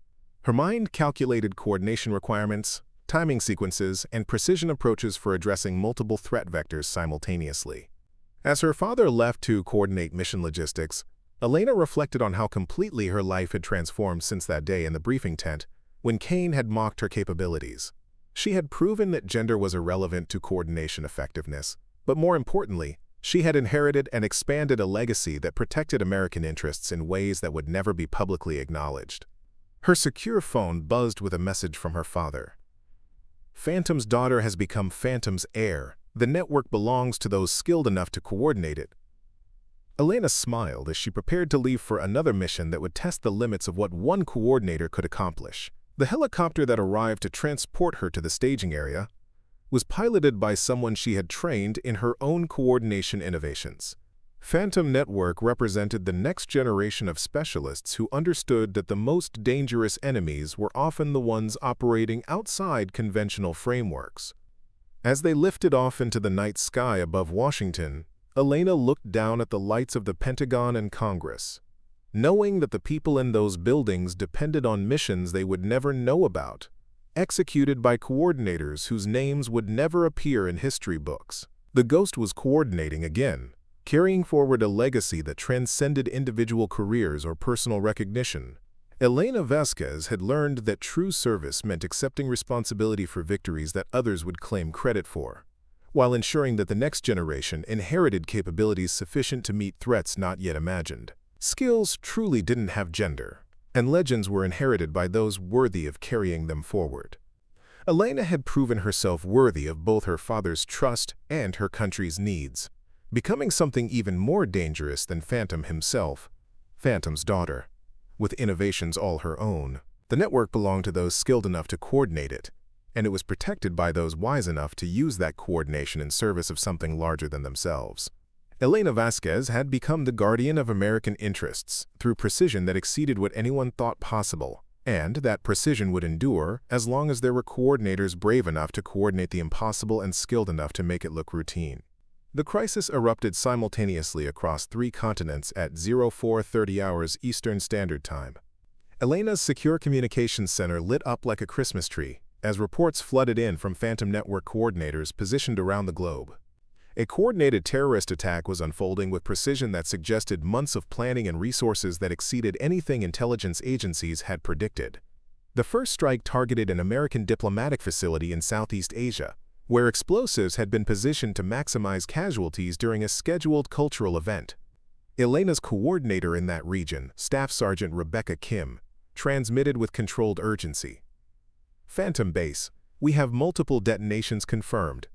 A: Her mind calculated coordination requirements, timing sequences, and precision approaches for addressing multiple threat vectors simultaneously. As her father left to coordinate mission logistics, Elena reflected on how completely her life had transformed since that day in the briefing tent when Kane had mocked her capabilities. She had proven that gender was irrelevant to coordination effectiveness, but more importantly, she had inherited and expanded a legacy that protected American interests in ways that would never be publicly acknowledged. Her secure phone buzzed with a message from her father. "Phantom's daughter has become Phantom's heir. The network belongs to those skilled enough to coordinate it." Elena smiled as she prepared to leave for another mission that would test the limits of what one coordinator could accomplish. The helicopter that arrived to transport her to the staging area was piloted by someone she had trained in her own coordination innovations. Phantom Network represented the next generation of specialists who understood that the most dangerous enemies were often the ones operating outside conventional frameworks. As they lifted off into the night sky above Washington, Elena looked down at the lights of the Pentagon and Congress, knowing that the people in those buildings depended on missions they would never know about, executed by coordinators whose names would never appear in history books. The Ghost was coordinating again, carrying forward a legacy that transcended individual careers or personal recognition. Elena Vasquez had learned that true service meant accepting responsibility for victories that others would claim credit for, while ensuring that the next generation inherited capabilities sufficient to meet threats not yet imagined. Skills truly didn't have gender, and legends were inherited by those worthy of carrying them forward. Elena had proven herself worthy of both her father's trust and her country's needs, becoming something even more dangerous than Phantom himself, Phantom's daughter. With innovations all her own, the network belonged to those skilled enough to coordinate it, and it was protected by those wise enough to use that coordination in service of something larger than themselves. Elena Vasquez had become the guardian of American interests through precision that exceeded what anyone thought possible, and that precision would endure as long as there were coordinators brave enough to coordinate the impossible and skilled enough to make it look routine. The crisis erupted simultaneously across 3 continents at 0430 hours Eastern Standard Time. Elena's secure communications center lit up like a Christmas tree as reports flooded in from Phantom Network coordinators positioned around the globe. A coordinated terrorist attack was unfolding with precision that suggested months of planning and resources that exceeded anything intelligence agencies had predicted. The first strike targeted an American diplomatic facility in Southeast Asia, where explosives had been positioned to maximize casualties during a scheduled cultural event. Elena's coordinator in that region, Staff Sergeant Rebecca Kim, transmitted with controlled urgency. "Phantom Base, we have multiple detonations confirmed.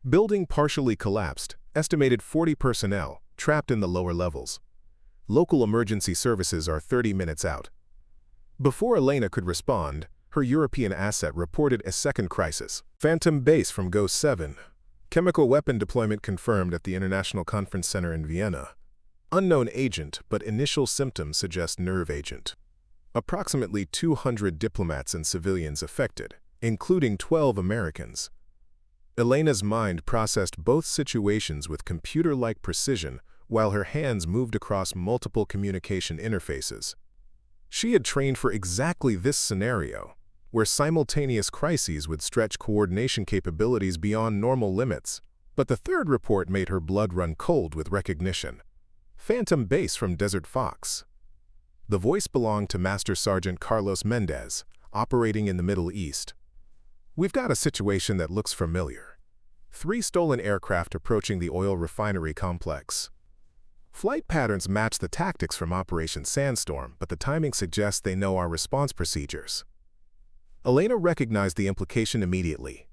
A: Building partially collapsed, estimated 40 personnel, trapped in the lower levels. Local emergency services are 30 minutes out." Before Elena could respond, her European asset reported a second crisis. "Phantom Base from Ghost 7. Chemical weapon deployment confirmed at the International Conference Center in Vienna. Unknown agent, but initial symptoms suggest nerve agent. Approximately 200 diplomats and civilians affected, including 12 Americans." Elena's mind processed both situations with computer-like precision while her hands moved across multiple communication interfaces. She had trained for exactly this scenario, where simultaneous crises would stretch coordination capabilities beyond normal limits. But the third report made her blood run cold with recognition. Phantom Base from Desert Fox. The voice belonged to Master Sergeant Carlos Mendez, operating in the Middle East. We've got a situation that looks familiar. 3 stolen aircraft approaching the oil refinery complex. Flight patterns match the tactics from Operation Sandstorm, but the timing suggests they know our response procedures. Elena recognized the implication immediately.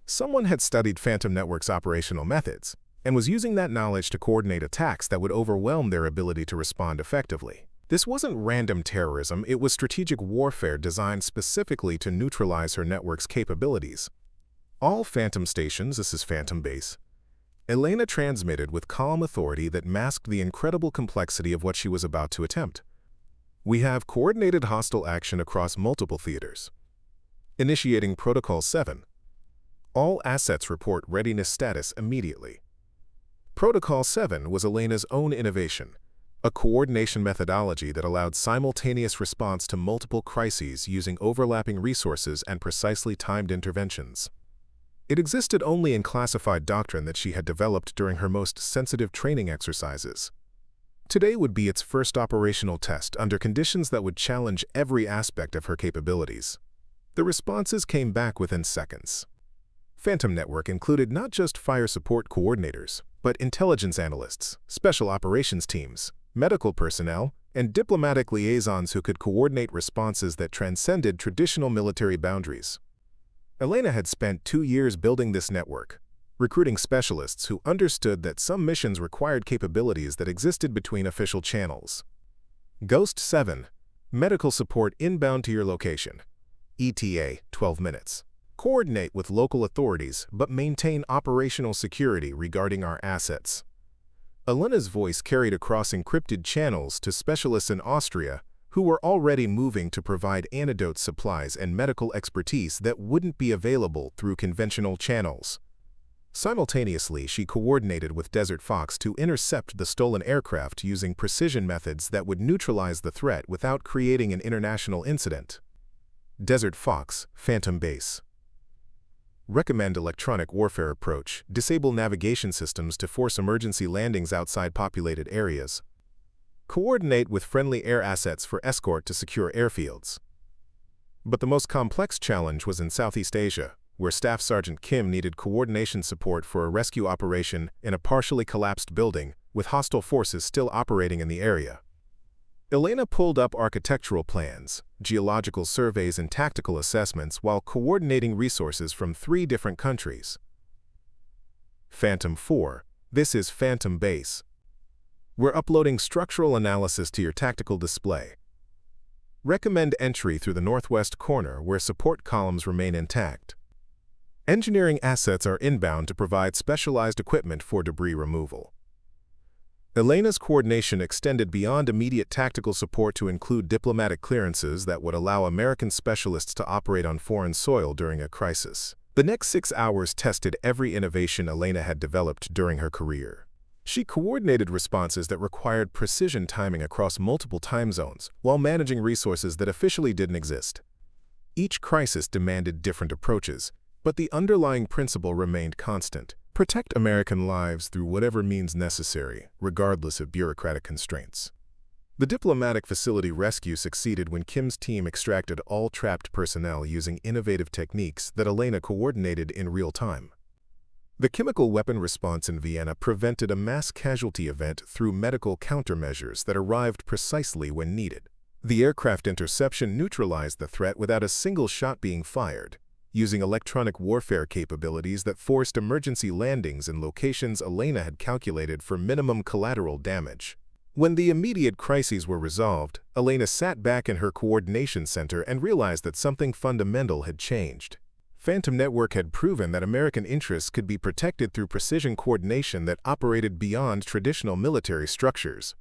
A: Someone had studied Phantom Network's operational methods and was using that knowledge to coordinate attacks that would overwhelm their ability to respond effectively. This wasn't random terrorism, it was strategic warfare designed specifically to neutralize her network's capabilities. All Phantom stations, this is Phantom Base, Elena transmitted with calm authority that masked the incredible complexity of what she was about to attempt. We have coordinated hostile action across multiple theaters. Initiating Protocol 7. All assets report readiness status immediately. Protocol 7 was Elena's own innovation, a coordination methodology that allowed simultaneous response to multiple crises using overlapping resources and precisely timed interventions. It existed only in classified doctrine that she had developed during her most sensitive training exercises. Today would be its first operational test under conditions that would challenge every aspect of her capabilities. The responses came back within seconds. Phantom Network included not just fire support coordinators, but intelligence analysts, special operations teams, medical personnel, and diplomatic liaisons who could coordinate responses that transcended traditional military boundaries. Elena had spent 2 years building this network, recruiting specialists who understood that some missions required capabilities that existed between official channels. Ghost 7. Medical support inbound to your location. ETA, 12 minutes. Coordinate with local authorities, but maintain operational security regarding our assets. Elena's voice carried across encrypted channels to specialists in Austria who were already moving to provide antidote supplies and medical expertise that wouldn't be available through conventional channels. Simultaneously, she coordinated with Desert Fox to intercept the stolen aircraft using precision methods that would neutralize the threat without creating an international incident. Desert Fox, Phantom Base. Recommend electronic warfare approach, disable navigation systems to force emergency landings outside populated areas. Coordinate with friendly air assets for escort to secure airfields. But the most complex challenge was in Southeast Asia, where Staff Sergeant Kim needed coordination support for a rescue operation in a partially collapsed building, with hostile forces still operating in the area. Elena pulled up architectural plans, geological surveys, and tactical assessments while coordinating resources from 3 different countries. Phantom 4. This is Phantom Base. We're uploading structural analysis to your tactical display. Recommend entry through the northwest corner where support columns remain intact. Engineering assets are inbound to provide specialized equipment for debris removal. Elena's coordination extended beyond immediate tactical support to include diplomatic clearances that would allow American specialists to operate on foreign soil during a crisis. The next 6 hours tested every innovation Elena had developed during her career. She coordinated responses that required precision timing across multiple time zones while managing resources that officially didn't exist. Each crisis demanded different approaches, but the underlying principle remained constant: protect American lives through whatever means necessary, regardless of bureaucratic constraints. The diplomatic facility rescue succeeded when Kim's team extracted all trapped personnel using innovative techniques that Elena coordinated in real time. The chemical weapon response in Vienna prevented a mass casualty event through medical countermeasures that arrived precisely when needed. The aircraft interception neutralized the threat without a single shot being fired, using electronic warfare capabilities that forced emergency landings in locations Elena had calculated for minimum collateral damage. When the immediate crises were resolved, Elena sat back in her coordination center and realized that something fundamental had changed. Phantom Network had proven that American interests could be protected through precision coordination that operated beyond traditional military structures.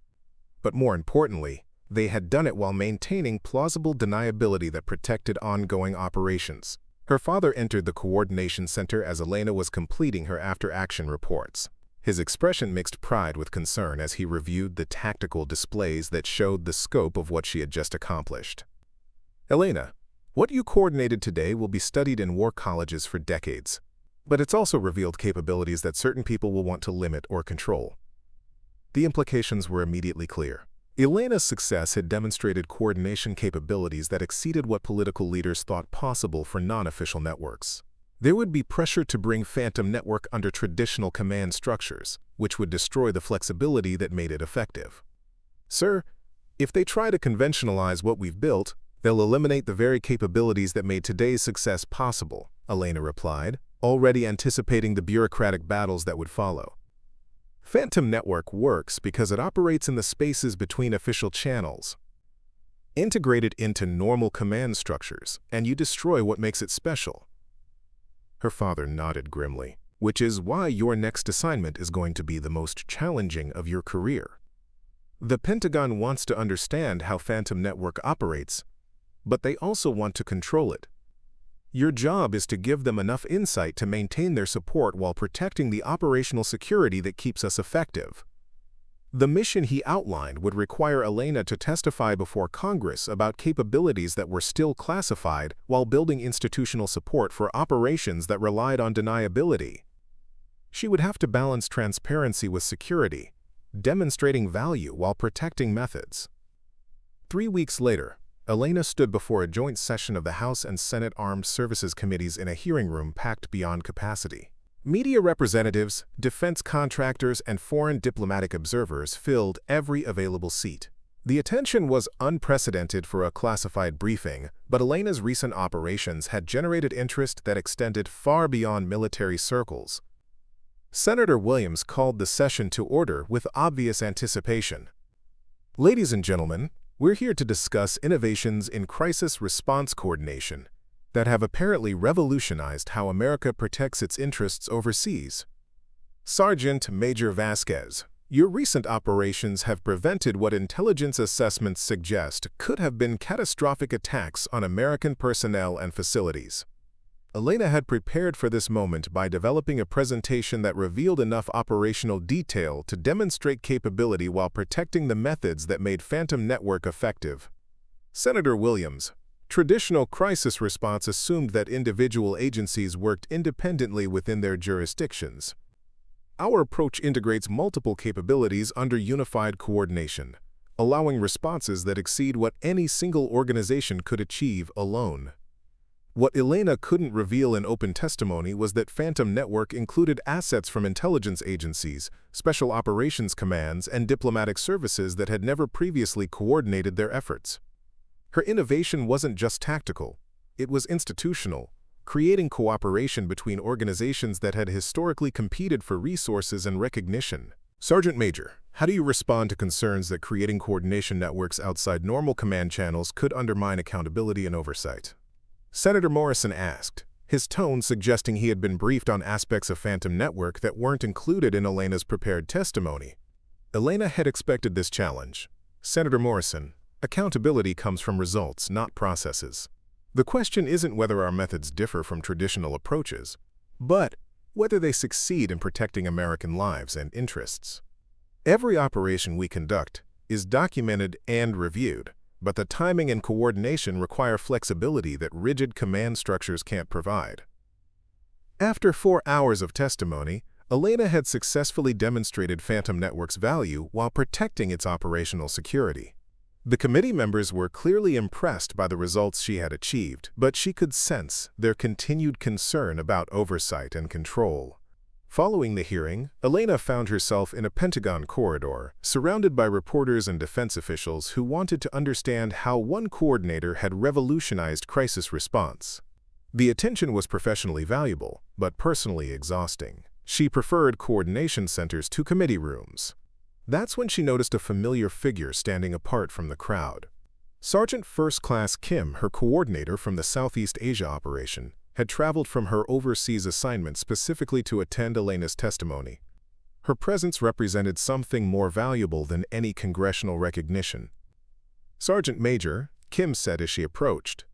A: But more importantly, they had done it while maintaining plausible deniability that protected ongoing operations. Her father entered the coordination center as Elena was completing her after-action reports. His expression mixed pride with concern as he reviewed the tactical displays that showed the scope of what she had just accomplished. Elena, what you coordinated today will be studied in war colleges for decades, but it's also revealed capabilities that certain people will want to limit or control. The implications were immediately clear. Elena's success had demonstrated coordination capabilities that exceeded what political leaders thought possible for non-official networks. There would be pressure to bring Phantom Network under traditional command structures, which would destroy the flexibility that made it effective. Sir, if they try to conventionalize what we've built, they'll eliminate the very capabilities that made today's success possible, Elena replied, already anticipating the bureaucratic battles that would follow. Phantom Network works because it operates in the spaces between official channels, integrated into normal command structures, and you destroy what makes it special. Her father nodded grimly, which is why your next assignment is going to be the most challenging of your career. The Pentagon wants to understand how Phantom Network operates, but they also want to control it. Your job is to give them enough insight to maintain their support while protecting the operational security that keeps us effective. The mission he outlined would require Elena to testify before Congress about capabilities that were still classified while building institutional support for operations that relied on deniability. She would have to balance transparency with security, demonstrating value while protecting methods. 3 weeks later, Elena stood before a joint session of the House and Senate Armed Services Committees in a hearing room packed beyond capacity. Media representatives, defense contractors, and foreign diplomatic observers filled every available seat. The attention was unprecedented for a classified briefing, but Elena's recent operations had generated interest that extended far beyond military circles. Senator Williams called the session to order with obvious anticipation. Ladies and gentlemen, we're here to discuss innovations in crisis response coordination that have apparently revolutionized how America protects its interests overseas. Sergeant Major Vasquez, your recent operations have prevented what intelligence assessments suggest could have been catastrophic attacks on American personnel and facilities. Elena had prepared for this moment by developing a presentation that revealed enough operational detail to demonstrate capability while protecting the methods that made Phantom Network effective. Senator Williams, traditional crisis response assumed that individual agencies worked independently within their jurisdictions. Our approach integrates multiple capabilities under unified coordination, allowing responses that exceed what any single organization could achieve alone. What Elena couldn't reveal in open testimony was that Phantom Network included assets from intelligence agencies, special operations commands, and diplomatic services that had never previously coordinated their efforts. Her innovation wasn't just tactical, it was institutional, creating cooperation between organizations that had historically competed for resources and recognition. Sergeant Major, how do you respond to concerns that creating coordination networks outside normal command channels could undermine accountability and oversight? Senator Morrison asked, his tone suggesting he had been briefed on aspects of Phantom Network that weren't included in Elena's prepared testimony. Elena had expected this challenge. Senator Morrison, accountability comes from results, not processes. The question isn't whether our methods differ from traditional approaches, but whether they succeed in protecting American lives and interests. Every operation we conduct is documented and reviewed, but the timing and coordination require flexibility that rigid command structures can't provide. After 4 hours of testimony, Elena had successfully demonstrated Phantom Network's value while protecting its operational security. The committee members were clearly impressed by the results she had achieved, but she could sense their continued concern about oversight and control. Following the hearing, Elena found herself in a Pentagon corridor, surrounded by reporters and defense officials who wanted to understand how one coordinator had revolutionized crisis response. The attention was professionally valuable, but personally exhausting. She preferred coordination centers to committee rooms. That's when she noticed a familiar figure standing apart from the crowd. Sergeant First Class Kim, her coordinator from the Southeast Asia operation, had traveled from her overseas assignment specifically to attend Elena's testimony. Her presence represented something more valuable than any congressional recognition. Sergeant Major, Kim said as she approached,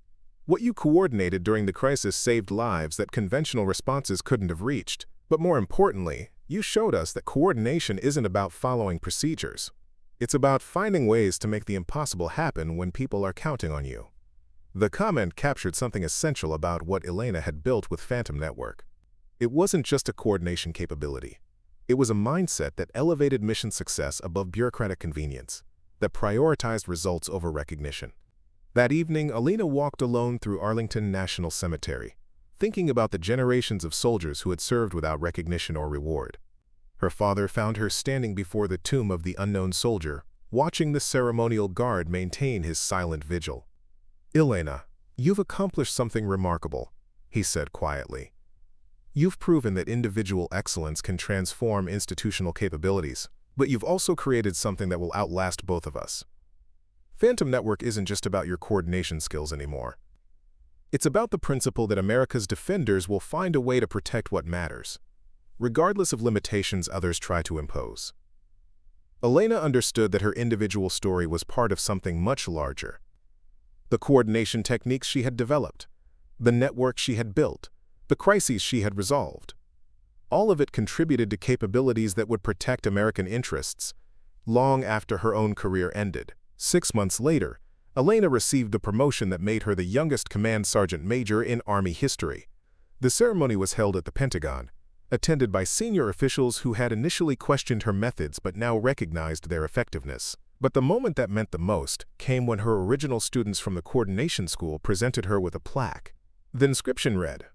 A: what you coordinated during the crisis saved lives that conventional responses couldn't have reached, but more importantly, You showed us that coordination isn't about following procedures. It's about finding ways to make the impossible happen when people are counting on you. The comment captured something essential about what Elena had built with Phantom Network. It wasn't just a coordination capability. It was a mindset that elevated mission success above bureaucratic convenience, that prioritized results over recognition. That evening, Elena walked alone through Arlington National Cemetery, thinking about the generations of soldiers who had served without recognition or reward. Her father found her standing before the tomb of the unknown soldier, watching the ceremonial guard maintain his silent vigil. "Elena, you've accomplished something remarkable," he said quietly. "You've proven that individual excellence can transform institutional capabilities, but you've also created something that will outlast both of us. Phantom Network isn't just about your coordination skills anymore. It's about the principle that America's defenders will find a way to protect what matters, regardless of limitations others try to impose." Elena understood that her individual story was part of something much larger. The coordination techniques she had developed, the network she had built, the crises she had resolved. All of it contributed to capabilities that would protect American interests long after her own career ended. 6 months later, Elena received the promotion that made her the youngest command sergeant major in Army history. The ceremony was held at the Pentagon, attended by senior officials who had initially questioned her methods but now recognized their effectiveness. But the moment that meant the most came when her original students from the coordination school presented her with a plaque. The inscription read,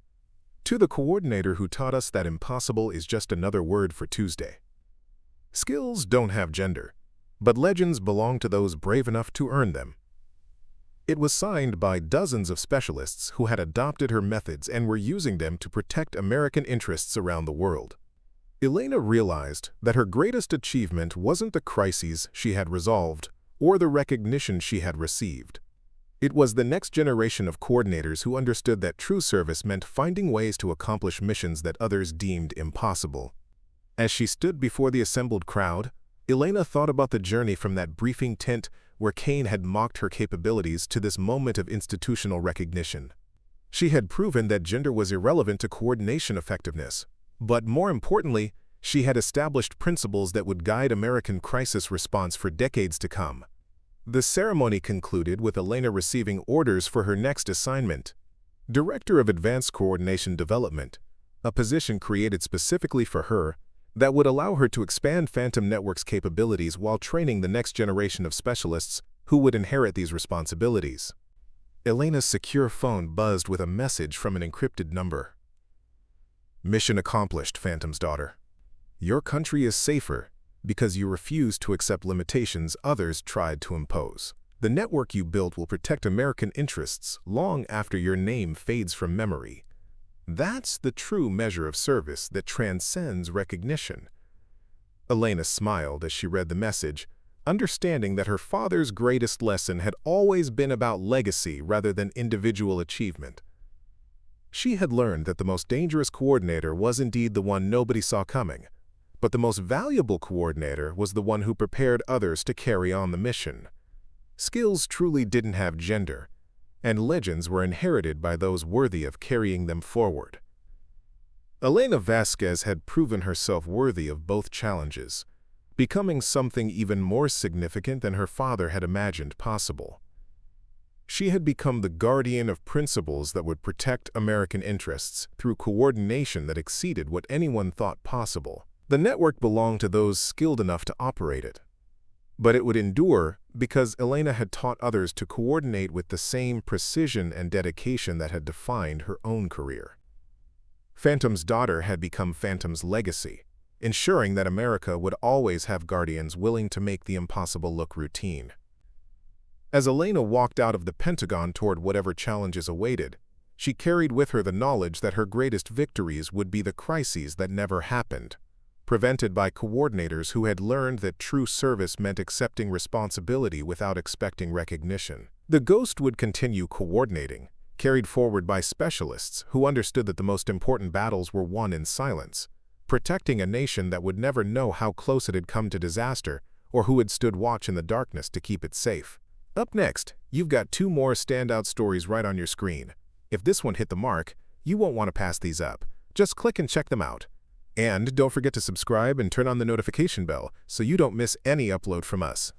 A: "To the coordinator who taught us that impossible is just another word for Tuesday. Skills don't have gender, but legends belong to those brave enough to earn them." It was signed by dozens of specialists who had adopted her methods and were using them to protect American interests around the world. Elena realized that her greatest achievement wasn't the crises she had resolved or the recognition she had received. It was the next generation of coordinators who understood that true service meant finding ways to accomplish missions that others deemed impossible. As she stood before the assembled crowd, Elena thought about the journey from that briefing tent where Kane had mocked her capabilities to this moment of institutional recognition. She had proven that gender was irrelevant to coordination effectiveness, but more importantly, she had established principles that would guide American crisis response for decades to come. The ceremony concluded with Elena receiving orders for her next assignment, Director of Advanced Coordination Development, a position created specifically for her that would allow her to expand Phantom Network's capabilities while training the next generation of specialists who would inherit these responsibilities. Elena's secure phone buzzed with a message from an encrypted number. "Mission accomplished, Phantom's daughter. Your country is safer because you refuse to accept limitations others tried to impose. The network you built will protect American interests long after your name fades from memory. That's the true measure of service that transcends recognition." Elena smiled as she read the message, understanding that her father's greatest lesson had always been about legacy rather than individual achievement. She had learned that the most dangerous coordinator was indeed the one nobody saw coming, but the most valuable coordinator was the one who prepared others to carry on the mission. Skills truly didn't have gender, and legends were inherited by those worthy of carrying them forward. Elena Vasquez had proven herself worthy of both challenges, becoming something even more significant than her father had imagined possible. She had become the guardian of principles that would protect American interests through coordination that exceeded what anyone thought possible. The network belonged to those skilled enough to operate it. But it would endure because Elena had taught others to coordinate with the same precision and dedication that had defined her own career. Phantom's daughter had become Phantom's legacy, ensuring that America would always have guardians willing to make the impossible look routine. As Elena walked out of the Pentagon toward whatever challenges awaited, she carried with her the knowledge that her greatest victories would be the crises that never happened, prevented by coordinators who had learned that true service meant accepting responsibility without expecting recognition. The Ghost would continue coordinating, carried forward by specialists who understood that the most important battles were won in silence, protecting a nation that would never know how close it had come to disaster or who had stood watch in the darkness to keep it safe. Up next, you've got 2 more standout stories right on your screen. If this one hit the mark, you won't want to pass these up. Just click and check them out. And don't forget to subscribe and turn on the notification bell so you don't miss any upload from us.